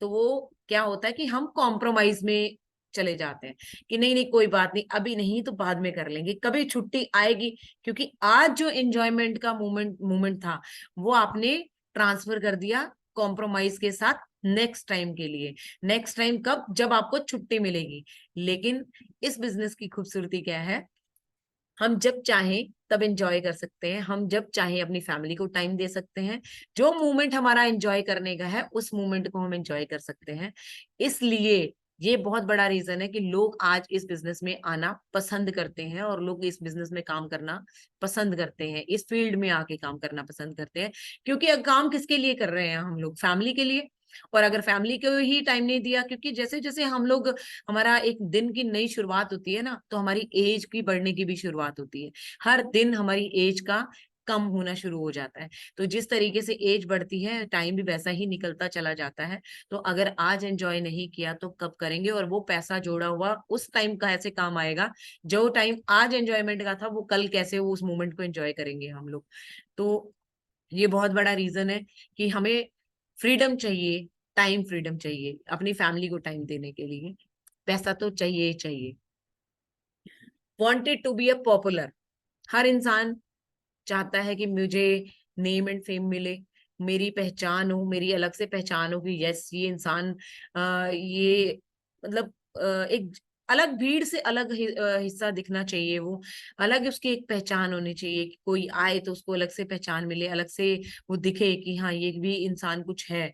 तो वो क्या होता है कि हम कॉम्प्रोमाइज में चले जाते हैं कि नहीं नहीं कोई बात नहीं, अभी नहीं तो बाद में कर लेंगे, कभी छुट्टी आएगी। क्योंकि आज जो एंजॉयमेंट का मोमेंट मोमेंट था वो आपने ट्रांसफर कर दिया कॉम्प्रोमाइज के साथ नेक्स्ट टाइम के लिए। नेक्स्ट टाइम कब? जब आपको छुट्टी मिलेगी। लेकिन इस बिजनेस की खूबसूरती क्या है, हम जब चाहें तब एंजॉय कर सकते हैं, हम जब चाहें अपनी फैमिली को टाइम दे सकते हैं। जो मोमेंट हमारा एंजॉय करने का है उस मोमेंट को हम एंजॉय कर सकते हैं। इसलिए ये बहुत बड़ा रीजन है कि लोग आज इस बिजनेस में आना पसंद करते हैं, और लोग इस बिजनेस में काम करना पसंद करते हैं, इस फील्ड में आके काम करना पसंद करते हैं। क्योंकि अब काम किसके लिए कर रहे हैं हम लोग? फैमिली के लिए। और अगर फैमिली को ही टाइम नहीं दिया, क्योंकि जैसे जैसे हम लोग, हमारा एक दिन की नई शुरुआत होती है ना, तो हमारी एज की बढ़ने की भी शुरुआत होती है। हर दिन हमारी एज का कम होना शुरू हो जाता है। तो जिस तरीके से एज बढ़ती है टाइम भी वैसा ही निकलता चला जाता है। तो अगर आज एंजॉय नहीं किया तो कब करेंगे? और वो पैसा जोड़ा हुआ उस टाइम का ऐसे काम आएगा, जो टाइम आज एंजॉयमेंट का था वो कल कैसे वो उस मोमेंट को एंजॉय करेंगे हम लोग। तो ये बहुत बड़ा रीजन है कि हमें फ्रीडम चाहिए, टाइम फ्रीडम चाहिए अपनी फैमिली को टाइम देने के लिए। पैसा तो चाहिए ही चाहिए। Wanted to be a popular, हर इंसान चाहता है कि मुझे नेम एंड फेम मिले, मेरी पहचान हो, मेरी अलग से पहचान हो कि यस ये इंसान ये मतलब एक अलग भीड़ से अलग हिस्सा दिखना चाहिए, वो अलग उसकी एक पहचान होनी चाहिए कि कोई आए तो उसको अलग से पहचान मिले, अलग से वो दिखे कि हाँ ये भी इंसान कुछ है।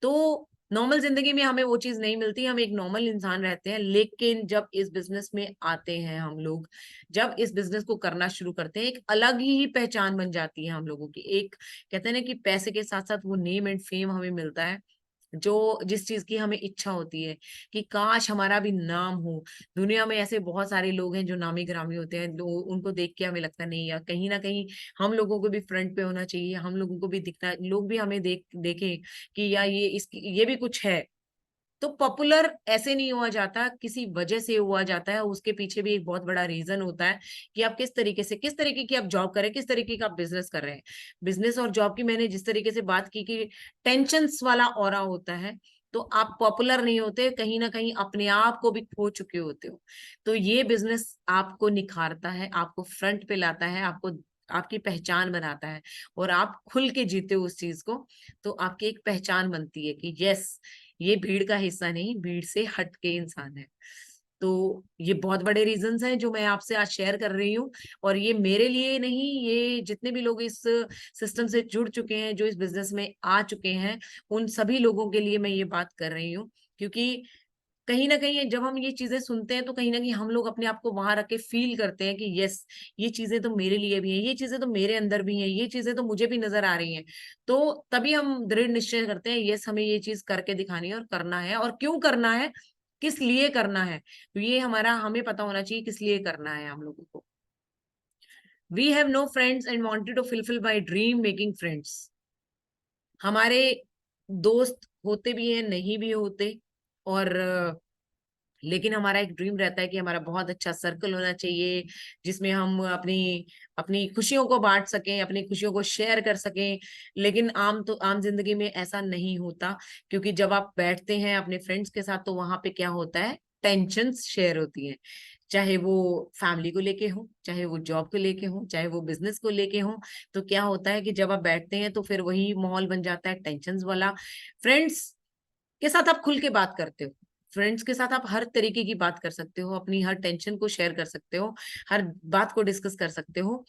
तो नॉर्मल जिंदगी में हमें वो चीज नहीं मिलती, हम एक नॉर्मल इंसान रहते हैं। लेकिन जब इस बिजनेस में आते हैं हम लोग, जब इस बिजनेस को करना शुरू करते हैं, एक अलग ही पहचान बन जाती है हम लोगों की। एक कहते हैं ना कि पैसे के साथ साथ वो नेम एंड फेम हमें मिलता है, जो जिस चीज की हमें इच्छा होती है कि काश हमारा भी नाम हो। दुनिया में ऐसे बहुत सारे लोग हैं जो नामी गिरामी होते हैं, उनको देख के हमें लगता नहीं यार कहीं ना कहीं हम लोगों को भी फ्रंट पे होना चाहिए, हम लोगों को भी दिखना, लोग भी हमें देखें कि यार ये भी कुछ है। तो पॉपुलर ऐसे नहीं हुआ जाता, किसी वजह से हुआ जाता है। उसके पीछे भी एक बहुत बड़ा रीजन होता है कि आप किस तरीके से, किस तरीके की आप जॉब करें, किस तरीके का आप बिजनेस कर रहे हैं। बिजनेस और जॉब की मैंने जिस तरीके से बात की कि टेंशन्स वाला ऑरा होता है, तो आप पॉपुलर नहीं होते, कहीं ना कहीं अपने आप को भी खो चुके होते हो। तो ये बिजनेस आपको निखारता है, आपको फ्रंट पे लाता है, आपको आपकी पहचान बनाता है, और आप खुल के जीते हो उस चीज को। तो आपकी एक पहचान बनती है कि यस ये भीड़ का हिस्सा नहीं, भीड़ से हट के इंसान है। तो ये बहुत बड़े रीजंस हैं जो मैं आपसे आज शेयर कर रही हूँ। और ये मेरे लिए नहीं, ये जितने भी लोग इस सिस्टम से जुड़ चुके हैं, जो इस बिजनेस में आ चुके हैं, उन सभी लोगों के लिए मैं ये बात कर रही हूँ। क्योंकि कहीं ना कहीं जब हम ये चीजें सुनते हैं तो कहीं ना कहीं हम लोग अपने आप को वहां रख के फील करते हैं कि यस ये चीजें तो मेरे लिए भी हैं, ये चीजें तो मेरे अंदर भी हैं, ये चीजें तो मुझे भी नजर आ रही हैं। तो तभी हम दृढ़ निश्चय करते हैं यस हमें ये चीज करके दिखानी है और करना है। और क्यों करना है, किस लिए करना है, तो ये हमारा हमें पता होना चाहिए किस लिए करना है हम लोगों को। We have no friends and wanted to fulfil my dream making friends. हमारे दोस्त होते भी हैं, नहीं भी होते, और लेकिन हमारा एक ड्रीम रहता है कि हमारा बहुत अच्छा सर्कल होना चाहिए, जिसमें हम अपनी अपनी खुशियों को बांट सकें, अपनी खुशियों को शेयर कर सकें। लेकिन आम जिंदगी में ऐसा नहीं होता, क्योंकि जब आप बैठते हैं अपने फ्रेंड्स के साथ तो वहां पे क्या होता है, टेंशन शेयर होती है। चाहे वो फैमिली को लेके हो, चाहे वो जॉब को लेके हो, चाहे वो बिजनेस को लेके हो। तो क्या होता है कि जब आप बैठते हैं तो फिर वही माहौल बन जाता है टेंशन वाला। फ्रेंड्स के साथ आप खुल के बात करते हो, फ्रेंड्स के साथ आप हर तरीके की बात कर सकते हो, अपनी हर टेंशन को शेयर कर सकते हो, हर बात को डिस्कस कर सकते हो।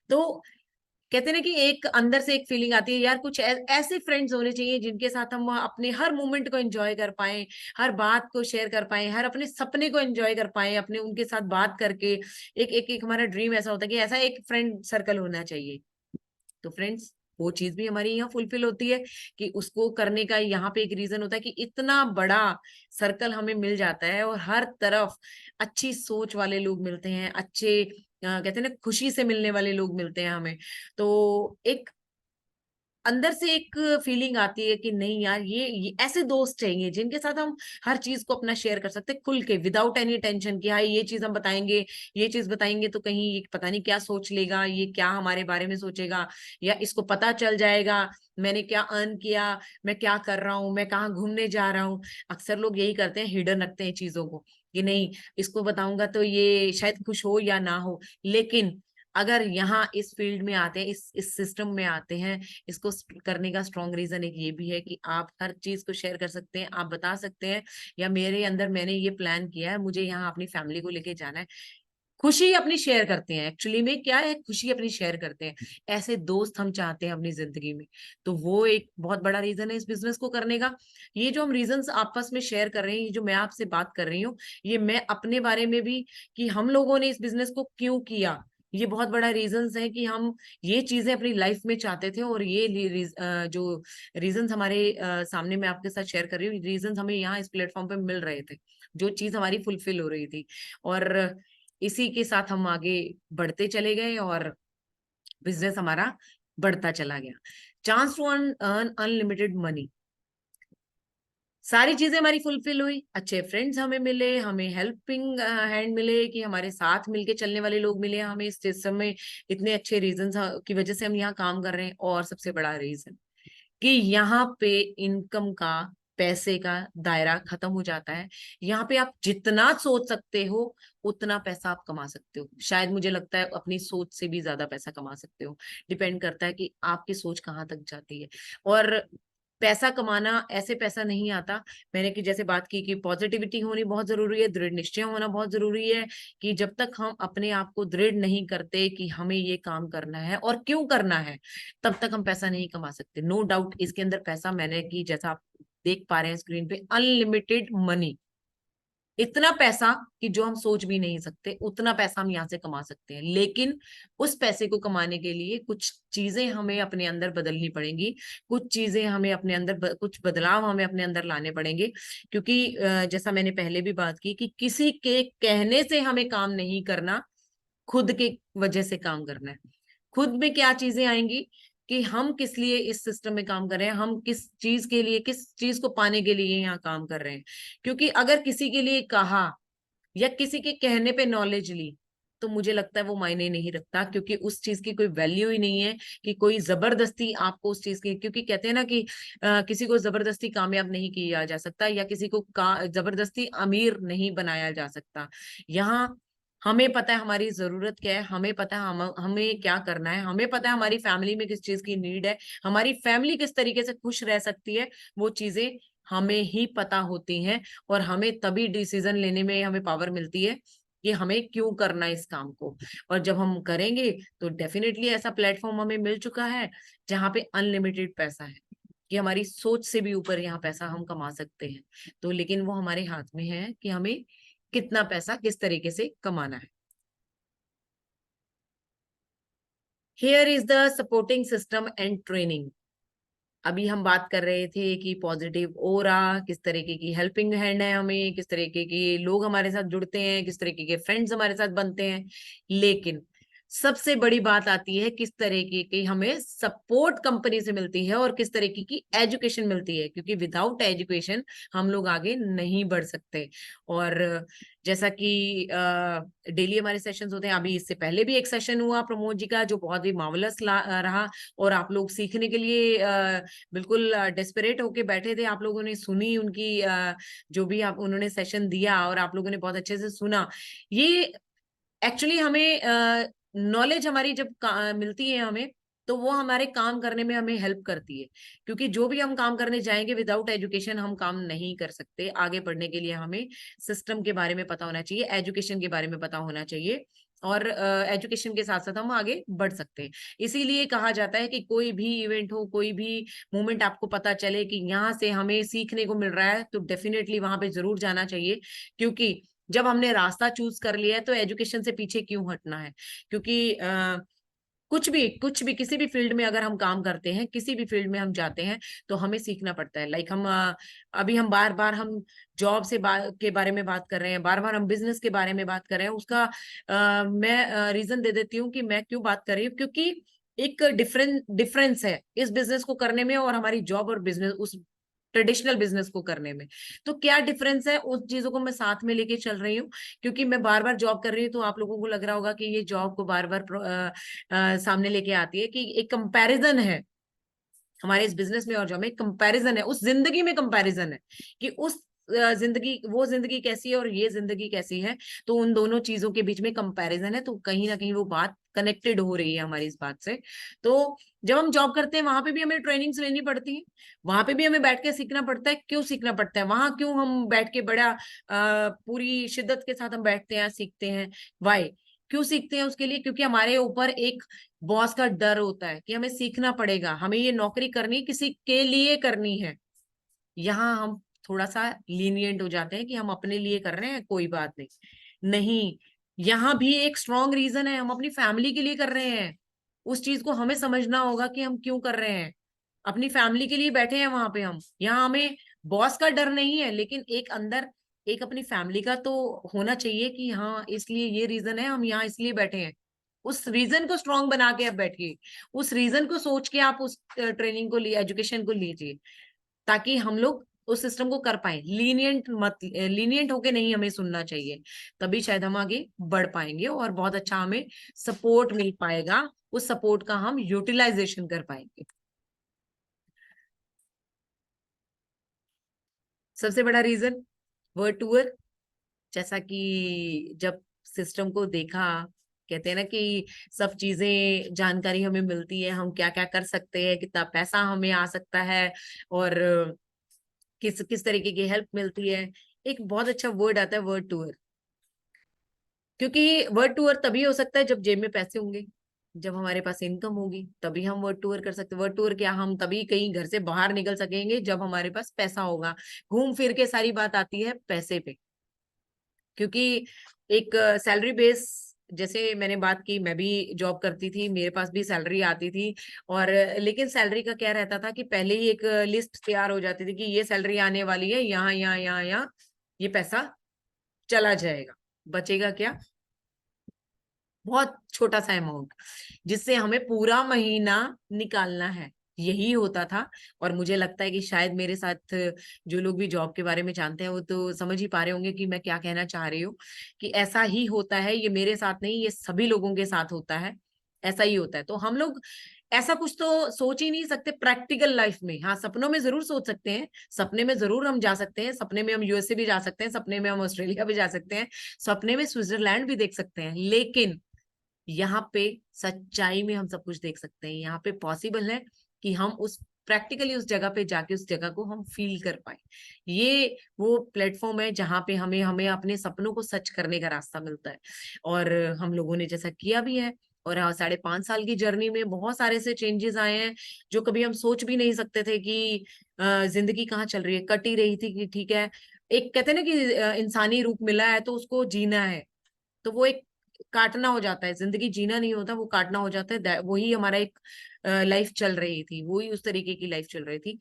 तो कहते हैं ना कि एक अंदर से एक फीलिंग आती है यार, कुछ ऐसे फ्रेंड्स होने चाहिए जिनके साथ हम अपने हर मोमेंट को एंजॉय कर पाए, हर बात को शेयर कर पाए, हर अपने सपने को एंजॉय कर पाए, अपने उनके साथ बात करके। एक हमारा ड्रीम ऐसा होता है कि ऐसा एक फ्रेंड सर्कल होना चाहिए। तो फ्रेंड्स, वो चीज भी हमारी यहाँ फुलफिल होती है कि उसको करने का यहाँ पे एक रीजन होता है कि इतना बड़ा सर्कल हमें मिल जाता है और हर तरफ अच्छी सोच वाले लोग मिलते हैं, अच्छे कहते हैं ना खुशी से मिलने वाले लोग मिलते हैं हमें। तो एक अंदर से एक फीलिंग आती है कि नहीं यार, ये ऐसे दोस्त चाहिए जिनके साथ हम हर चीज को अपना शेयर कर सकते हैं खुल के, विदाउट एनी टेंशन कि हाँ ये चीज हम बताएंगे, ये चीज बताएंगे तो कहीं ये पता नहीं क्या सोच लेगा, ये क्या हमारे बारे में सोचेगा, या इसको पता चल जाएगा मैंने क्या अर्न किया, मैं क्या कर रहा हूँ, मैं कहाँ घूमने जा रहा हूँ। अक्सर लोग यही करते हैं, हिडन रखते हैं चीजों को कि नहीं इसको बताऊंगा तो ये शायद खुश हो या ना हो। लेकिन अगर यहाँ इस फील्ड में आते हैं, इस सिस्टम में आते हैं, इसको करने का स्ट्रॉन्ग रीजन एक ये भी है कि आप हर चीज को शेयर कर सकते हैं, आप बता सकते हैं या मेरे अंदर मैंने ये प्लान किया है, मुझे यहाँ अपनी फैमिली को लेके जाना है। खुशी अपनी शेयर करते हैं, एक्चुअली में क्या है, खुशी अपनी शेयर करते हैं। ऐसे दोस्त हम चाहते हैं अपनी जिंदगी में। तो वो एक बहुत बड़ा रीजन है इस बिजनेस को करने का। ये जो हम रीजंस आपस में शेयर कर रहे हैं, ये जो मैं आपसे बात कर रही हूँ, ये मैं अपने बारे में भी कि हम लोगों ने इस बिजनेस को क्यों किया, ये बहुत बड़ा रीजंस है कि हम ये चीजें अपनी लाइफ में चाहते थे। और ये जो रीजंस हमारे सामने मैं आपके साथ शेयर कर रही हूँ, रीजंस हमें यहाँ इस प्लेटफॉर्म पे मिल रहे थे, जो चीज हमारी फुलफिल हो रही थी। और इसी के साथ हम आगे बढ़ते चले गए और बिजनेस हमारा बढ़ता चला गया। Chance to earn unlimited money, सारी चीजें हमारी फुलफिल हुई, अच्छे फ्रेंड्स हमें मिले, हमें हेल्पिंग हैंड मिले कि हमारे साथ मिलके चलने वाले लोग मिले हमें इस सिस्टम में। इतने अच्छे रीजन की वजह से हम यहाँ काम कर रहे हैं। और सबसे बड़ा रीजन कि यहाँ पे इनकम का, पैसे का दायरा खत्म हो जाता है। यहाँ पे आप जितना सोच सकते हो उतना पैसा आप कमा सकते हो, शायद मुझे लगता है अपनी सोच से भी ज्यादा पैसा कमा सकते हो। डिपेंड करता है कि आपकी सोच कहाँ तक जाती है। और पैसा कमाना ऐसे पैसा नहीं आता। मैंने कि जैसे बात की कि पॉजिटिविटी होनी बहुत जरूरी है, दृढ़ निश्चय होना बहुत जरूरी है। कि जब तक हम अपने आप को दृढ़ नहीं करते कि हमें ये काम करना है और क्यों करना है, तब तक हम पैसा नहीं कमा सकते। नो डाउट इसके अंदर पैसा, मैंने कि जैसा आप देख पा रहे हैं स्क्रीन पे, अनलिमिटेड मनी, इतना पैसा कि जो हम सोच भी नहीं सकते, उतना पैसा हम यहाँ से कमा सकते हैं। लेकिन उस पैसे को कमाने के लिए कुछ चीजें हमें अपने अंदर बदलनी पड़ेंगी, कुछ चीजें हमें अपने अंदर कुछ बदलाव हमें अपने अंदर लाने पड़ेंगे। क्योंकि जैसा मैंने पहले भी बात की कि किसी के कहने से हमें काम नहीं करना, खुद के वजह से काम करना है। खुद में क्या चीजें आएंगी कि हम किस लिए इस सिस्टम में काम कर रहे हैं, हम किस चीज के लिए, किस चीज को पाने के लिए यहाँ काम कर रहे हैं। क्योंकि अगर किसी के लिए कहा या किसी के कहने पे नॉलेज ली, तो मुझे लगता है वो मायने नहीं रखता, क्योंकि उस चीज की कोई वैल्यू ही नहीं है। कि कोई जबरदस्ती आपको उस चीज की, क्योंकि कहते हैं ना कि किसी को जबरदस्ती कामयाब नहीं किया जा सकता, या किसी को जबरदस्ती अमीर नहीं बनाया जा सकता। यहाँ हमें पता है हमारी जरूरत क्या है, हमें पता है हमें क्या करना है, हमें पता है हमारी फैमिली में किस चीज की नीड है, हमारी फैमिली किस तरीके से खुश रह सकती है, वो चीजें हमें ही पता होती हैं। और हमें तभी डिसीजन लेने में हमें पावर मिलती है कि हमें क्यों करना है इस काम को। और जब हम करेंगे तो डेफिनेटली ऐसा प्लेटफॉर्म हमें मिल चुका है जहाँ पे अनलिमिटेड पैसा है, कि हमारी सोच से भी ऊपर यहाँ पैसा हम कमा सकते हैं। तो लेकिन वो हमारे हाथ में है कि हमें कितना पैसा किस तरीके से कमाना है। Here is the supporting system and training. अभी हम बात कर रहे थे कि पॉजिटिव ओरा, किस तरीके की हेल्पिंग हैंड है हमें, किस तरीके के लोग हमारे साथ जुड़ते हैं, किस तरीके के फ्रेंड्स हमारे साथ बनते हैं। लेकिन सबसे बड़ी बात आती है किस तरीके की हमें सपोर्ट कंपनी से मिलती है और किस तरीके की एजुकेशन मिलती है, क्योंकि विदाउट एजुकेशन हम लोग आगे नहीं बढ़ सकते। और जैसा कि डेली हमारे सेशंस होते हैं, अभी इससे पहले भी एक सेशन हुआ प्रमोद जी का जो बहुत ही मार्वलस रहा, और आप लोग सीखने के लिए बिल्कुल डेस्परेट होके बैठे थे। आप लोगों ने सुनी उनकी जो भी आप उन्होंने सेशन दिया, और आप लोगों ने बहुत अच्छे से सुना। ये एक्चुअली हमें नॉलेज हमारी जब मिलती है हमें, तो वो हमारे काम करने में हमें हेल्प करती है, क्योंकि जो भी हम काम करने जाएंगे विदाउट एजुकेशन हम काम नहीं कर सकते। आगे बढ़ने के लिए हमें सिस्टम के बारे में पता होना चाहिए, एजुकेशन के बारे में पता होना चाहिए, और एजुकेशन के साथ साथ हम आगे बढ़ सकते हैं। इसीलिए कहा जाता है कि कोई भी इवेंट हो, कोई भी मोमेंट आपको पता चले कि यहाँ से हमें सीखने को मिल रहा है, तो डेफिनेटली वहां पे जरूर जाना चाहिए। क्योंकि जब हमने रास्ता चूज कर लिया है तो एजुकेशन से पीछे क्यों हटना है? क्योंकि कुछ भी किसी भी फील्ड में अगर हम काम करते हैं, किसी भी फील्ड में हम जाते हैं, तो हमें सीखना पड़ता है। लाइक हम अभी हम बार बार हम जॉब के बारे में बात कर रहे हैं, बार बार हम बिजनेस के बारे में बात कर रहे हैं। उसका मैं रीजन दे देती हूँ कि मैं क्यों बात कर रही हूँ। क्योंकि एक डिफरेंस है इस बिजनेस को करने में और हमारी जॉब और बिजनेस, उस ट्रेडिशनल बिजनेस को करने में। तो क्या डिफरेंस है, उस चीजों को मैं साथ में लेके चल रही हूँ। क्योंकि मैं बार बार जॉब कर रही हूँ, तो आप लोगों को लग रहा होगा कि ये जॉब को बार बार सामने लेके आती है कि एक कंपैरिजन है हमारे इस बिजनेस में और जॉब में। कंपैरिजन है, उस जिंदगी में कंपैरिजन है कि उस जिंदगी, वो जिंदगी कैसी है और ये जिंदगी कैसी है। तो उन दोनों चीजों के बीच में कंपैरिजन है, तो कहीं ना कहीं वो बात कनेक्टेड हो रही है हमारी इस बात से। तो जब हम जॉब करते हैं वहां पे भी हमें ट्रेनिंग्स लेनी पड़ती है, वहां पे भी हमें बैठ के सीखना पड़ता है। क्यों सीखना पड़ता है वहां? क्यों हम बैठ के बड़ा पूरी शिद्दत के साथ हम बैठते हैं, सीखते हैं? वाई? क्यों सीखते हैं? उसके लिए क्योंकि हमारे ऊपर एक बॉस का डर होता है कि हमें सीखना पड़ेगा, हमें ये नौकरी करनी किसी के लिए करनी है। यहाँ हम थोड़ा सा लीनियंट हो जाते हैं कि हम अपने लिए कर रहे हैं, कोई बात नहीं। नहीं, यहाँ भी एक स्ट्रॉन्ग रीजन है, हम अपनी फैमिली के लिए कर रहे हैं। उस चीज को हमें समझना होगा कि हम क्यों कर रहे हैं। अपनी फैमिली के लिए बैठे हैं वहां पे हम। यहाँ हमें बॉस का डर नहीं है, लेकिन एक अंदर एक अपनी फैमिली का तो होना चाहिए कि हाँ, इसलिए ये रीजन है, हम यहाँ इसलिए बैठे हैं। उस रीजन को स्ट्रांग बना के आप बैठिए, उस रीजन को सोच के आप उस ट्रेनिंग को लिए, एजुकेशन को लीजिए, ताकि हम लोग उस सिस्टम को कर पाए। लीनियंट होके नहीं हमें सुनना चाहिए, तभी शायद हम आगे बढ़ पाएंगे और बहुत अच्छा हमें सपोर्ट मिल पाएगा। उस सपोर्ट का हम यूटिलाइजेशन कर पाएंगे। सबसे बड़ा रीजन वर्ड टूअर। जैसा कि जब सिस्टम को देखा, कहते हैं ना कि सब चीजें जानकारी हमें मिलती है, हम क्या क्या कर सकते हैं, कितना पैसा हमें आ सकता है, और किस किस तरीके की हेल्प मिलती है। एक बहुत अच्छा वर्ड आता है वर्ड टूअर। क्योंकि वर्ड टूअर तभी हो सकता है जब जेब में पैसे होंगे, जब हमारे पास इनकम होगी, तभी हम वर्ड टूर कर सकते हैं। वर्ड टूर क्या, हम तभी कहीं घर से बाहर निकल सकेंगे जब हमारे पास पैसा होगा। घूम फिर के सारी बात आती है पैसे पे। क्योंकि एक सैलरी बेस, जैसे मैंने बात की, मैं भी जॉब करती थी, मेरे पास भी सैलरी आती थी। और लेकिन सैलरी का क्या रहता था कि पहले ही एक लिस्ट तैयार हो जाती थी कि ये सैलरी आने वाली है, यहाँ यहाँ यहाँ यहाँ ये पैसा चला जाएगा। बचेगा क्या? बहुत छोटा सा अमाउंट, जिससे हमें पूरा महीना निकालना है। यही होता था। और मुझे लगता है कि शायद मेरे साथ जो लोग भी जॉब के बारे में जानते हैं वो तो समझ ही पा रहे होंगे कि मैं क्या कहना चाह रही हूँ। कि ऐसा ही होता है, ये मेरे साथ नहीं, ये सभी लोगों के साथ होता है। ऐसा ही होता है। तो हम लोग ऐसा कुछ तो सोच ही नहीं सकते प्रैक्टिकल लाइफ में। हाँ, सपनों में जरूर सोच सकते हैं, सपने में जरूर हम जा सकते हैं, सपने में हम यूएसए भी जा सकते हैं, सपने में हम ऑस्ट्रेलिया भी जा सकते हैं, सपने में स्विट्जरलैंड भी देख सकते हैं। लेकिन यहाँ पे सच्चाई में हम सब कुछ देख सकते हैं। यहाँ पे पॉसिबल है कि हम उस प्रैक्टिकली उस जगह पे जाके उस जगह को हम फील कर पाए। ये वो प्लेटफॉर्म है जहाँ पे हमें हमें अपने सपनों को सच करने का रास्ता मिलता है। और हम लोगों ने जैसा किया भी है। और 5.5 साल की जर्नी में बहुत सारे से चेंजेस आए हैं जो कभी हम सोच भी नहीं सकते थे कि जिंदगी कहाँ चल रही है, कट ही रही थी कि ठीक है। एक कहते हैं ना कि इंसानी रूप मिला है तो उसको जीना है। तो वो एक काटना हो जाता है, जिंदगी जीना नहीं होता, वो काटना हो जाता है। वही हमारा एक लाइफ चल रही थी, वही उस तरीके की लाइफ चल रही थी।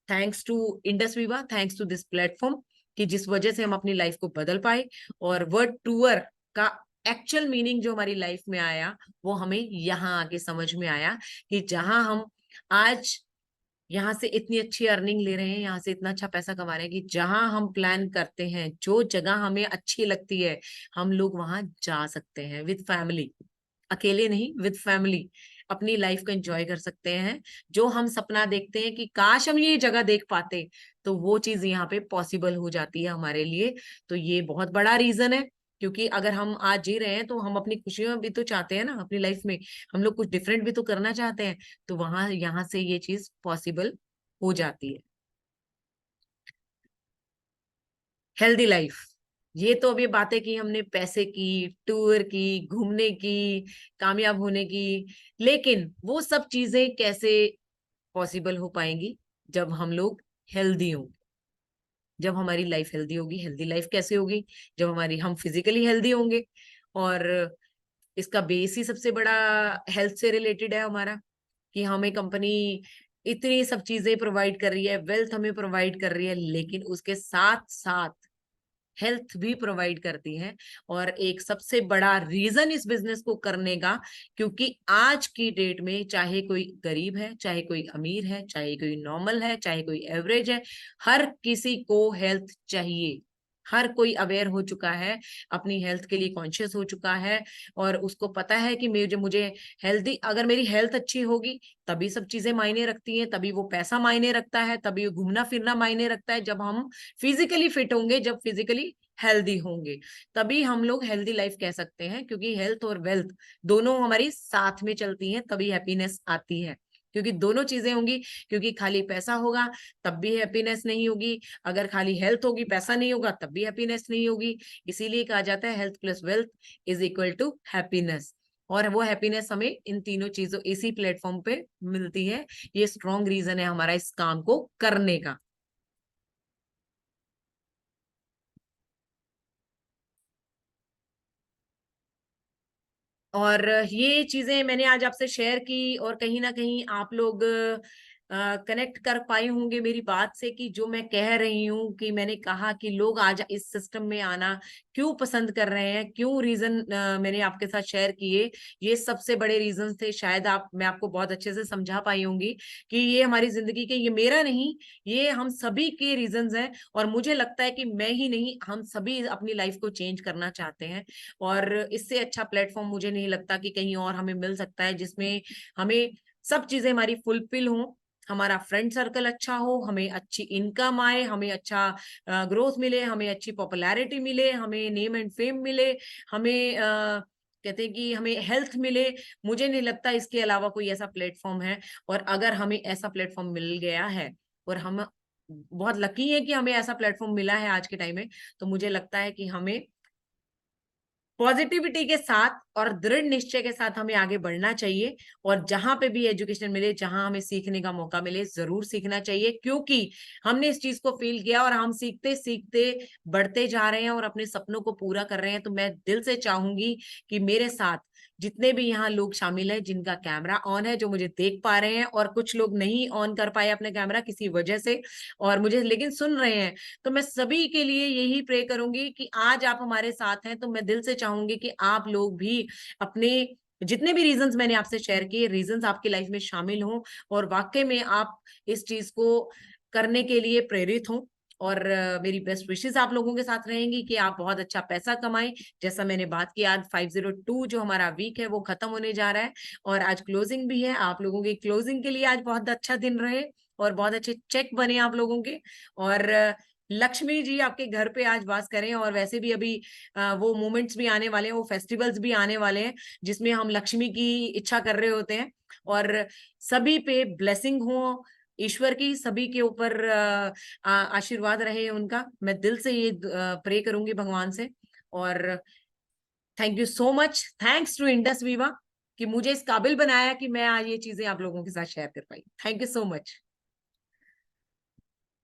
थैंक्स टू इंडस विवा, थैंक्स टू दिस प्लेटफॉर्म, कि जिस वजह से हम अपनी लाइफ को बदल पाए। और वर्ड टूअर का एक्चुअल मीनिंग जो हमारी लाइफ में आया वो हमें यहाँ आके समझ में आया कि जहां हम आज यहाँ से इतनी अच्छी अर्निंग ले रहे हैं, यहाँ से इतना अच्छा पैसा कमा रहे हैं, कि जहां हम प्लान करते हैं, जो जगह हमें अच्छी लगती है, हम लोग वहां जा सकते हैं विद फैमिली। अकेले नहीं, विद फैमिली अपनी लाइफ को एंजॉय कर सकते हैं। जो हम सपना देखते हैं कि काश हम ये जगह देख पाते, तो वो चीज यहाँ पे पॉसिबल हो जाती है हमारे लिए। तो ये बहुत बड़ा रीजन है, क्योंकि अगर हम आज जी रहे हैं तो हम अपनी खुशियों भी तो चाहते हैं ना अपनी लाइफ में, हम लोग कुछ डिफरेंट भी तो करना चाहते हैं। तो वहां यहाँ से ये चीज पॉसिबल हो जाती है। हेल्दी लाइफ, ये तो अभी बातें की हमने, पैसे की, टूर की, घूमने की, कामयाब होने की, लेकिन वो सब चीजें कैसे पॉसिबल हो पाएंगी जब हम लोग हेल्दी हों, जब हमारी लाइफ हेल्दी होगी। हेल्दी लाइफ कैसे होगी? जब हम फिजिकली हेल्दी होंगे। और इसका बेस ही सबसे बड़ा हेल्थ से रिलेटेड है हमारा, कि हमें कंपनी इतनी सब चीजें प्रोवाइड कर रही है, वेल्थ हमें प्रोवाइड कर रही है, लेकिन उसके साथ साथ हेल्थ भी प्रोवाइड करती है। और एक सबसे बड़ा रीजन इस बिजनेस को करने का, क्योंकि आज की डेट में चाहे कोई गरीब है, चाहे कोई अमीर है, चाहे कोई नॉर्मल है, चाहे कोई एवरेज है, हर किसी को हेल्थ चाहिए। हर कोई अवेयर हो चुका है, अपनी हेल्थ के लिए कॉन्शियस हो चुका है, और उसको पता है कि मुझे मुझे हेल्दी, अगर मेरी हेल्थ अच्छी होगी तभी सब चीजें मायने रखती हैं, तभी वो पैसा मायने रखता है, तभी घूमना फिरना मायने रखता है। जब हम फिजिकली फिट होंगे, जब फिजिकली हेल्दी होंगे, तभी हम लोग हेल्दी लाइफ कह सकते हैं। क्योंकि हेल्थ और वेल्थ दोनों हमारी साथ में चलती हैं, तभी हैप्पीनेस आती है। क्योंकि दोनों चीजें होंगी, क्योंकि खाली पैसा होगा तब भी हैप्पीनेस नहीं होगी, अगर खाली हेल्थ होगी पैसा नहीं होगा तब भी हैप्पीनेस नहीं होगी। इसीलिए कहा जाता है health plus wealth is equal to happiness. और वो हैप्पीनेस हमें इन तीनों चीजों, इसी प्लेटफॉर्म पे मिलती है। ये स्ट्रॉन्ग रीजन है हमारा इस काम को करने का। और ये चीजें मैंने आज आपसे शेयर की, और कहीं ना कहीं आप लोग कनेक्ट कर पाए होंगे मेरी बात से, कि जो मैं कह रही हूँ, कि मैंने कहा कि लोग आज इस सिस्टम में आना क्यों पसंद कर रहे हैं, क्यों रीजन मैंने आपके साथ शेयर किए। ये सबसे बड़े रीजन थे। शायद मैं आपको बहुत अच्छे से समझा पाई होंगी कि ये हमारी जिंदगी के, ये मेरा नहीं, ये हम सभी के रीजंस हैं। और मुझे लगता है कि मैं ही नहीं, हम सभी अपनी लाइफ को चेंज करना चाहते हैं। और इससे अच्छा प्लेटफॉर्म मुझे नहीं लगता कि कहीं और हमें मिल सकता है, जिसमें हमें सब चीजें हमारी फुलफिल हो, हमारा फ्रेंड सर्कल अच्छा हो, हमें अच्छी इनकम आए, हमें अच्छा ग्रोथ मिले, हमें अच्छी पॉपुलैरिटी मिले, हमें नेम एंड फेम मिले, हमें कहते हैं कि हमें हेल्थ मिले। मुझे नहीं लगता इसके अलावा कोई ऐसा प्लेटफॉर्म है। और अगर हमें ऐसा प्लेटफॉर्म मिल गया है, और हम बहुत लकी है कि हमें ऐसा प्लेटफॉर्म मिला है आज के टाइम में, तो मुझे लगता है कि हमें पॉजिटिविटी के साथ और दृढ़ निश्चय के साथ हमें आगे बढ़ना चाहिए। और जहां पे भी एजुकेशन मिले, जहां हमें सीखने का मौका मिले, जरूर सीखना चाहिए। क्योंकि हमने इस चीज को फील किया, और हम सीखते सीखते बढ़ते जा रहे हैं और अपने सपनों को पूरा कर रहे हैं। तो मैं दिल से चाहूंगी कि मेरे साथ जितने भी यहाँ लोग शामिल हैं, जिनका कैमरा ऑन है, जो मुझे देख पा रहे हैं, और कुछ लोग नहीं ऑन कर पाए अपने कैमरा किसी वजह से, और मुझे लेकिन सुन रहे हैं, तो मैं सभी के लिए यही प्रे करूंगी कि आज आप हमारे साथ हैं, तो मैं दिल से चाहूंगी कि आप लोग भी अपने जितने भी रीजंस मैंने आपसे शेयर किए, रीजंस आपकी लाइफ में शामिल हों, और वाकई में आप इस चीज को करने के लिए प्रेरित हों। और मेरी बेस्ट विशेस आप लोगों के साथ रहेंगी कि आप बहुत अच्छा पैसा कमाएं। जैसा मैंने बात की, आज 502 जो हमारा वीक है वो खत्म होने जा रहा है, और आज क्लोजिंग भी है। आप लोगों की क्लोजिंग के लिए आज बहुत अच्छा दिन रहे, और बहुत अच्छे चेक बने आप लोगों के। और लक्ष्मी जी आपके घर पे आज वास करें। और वैसे भी अभी वो मोमेंट्स भी आने वाले हैं, वो फेस्टिवल्स भी आने वाले हैं, जिसमें हम लक्ष्मी की इच्छा कर रहे होते हैं। और सभी पे ब्लेसिंग हो ईश्वर की, सभी के ऊपर आशीर्वाद रहे उनका, मैं दिल से ये प्रे करूंगी भगवान से। और thank you so much, thanks to Indus Viva कि मुझे इस काबिल बनाया कि मैं आज ये चीजें आप लोगों के साथ शेयर कर पाई। Thank you so much.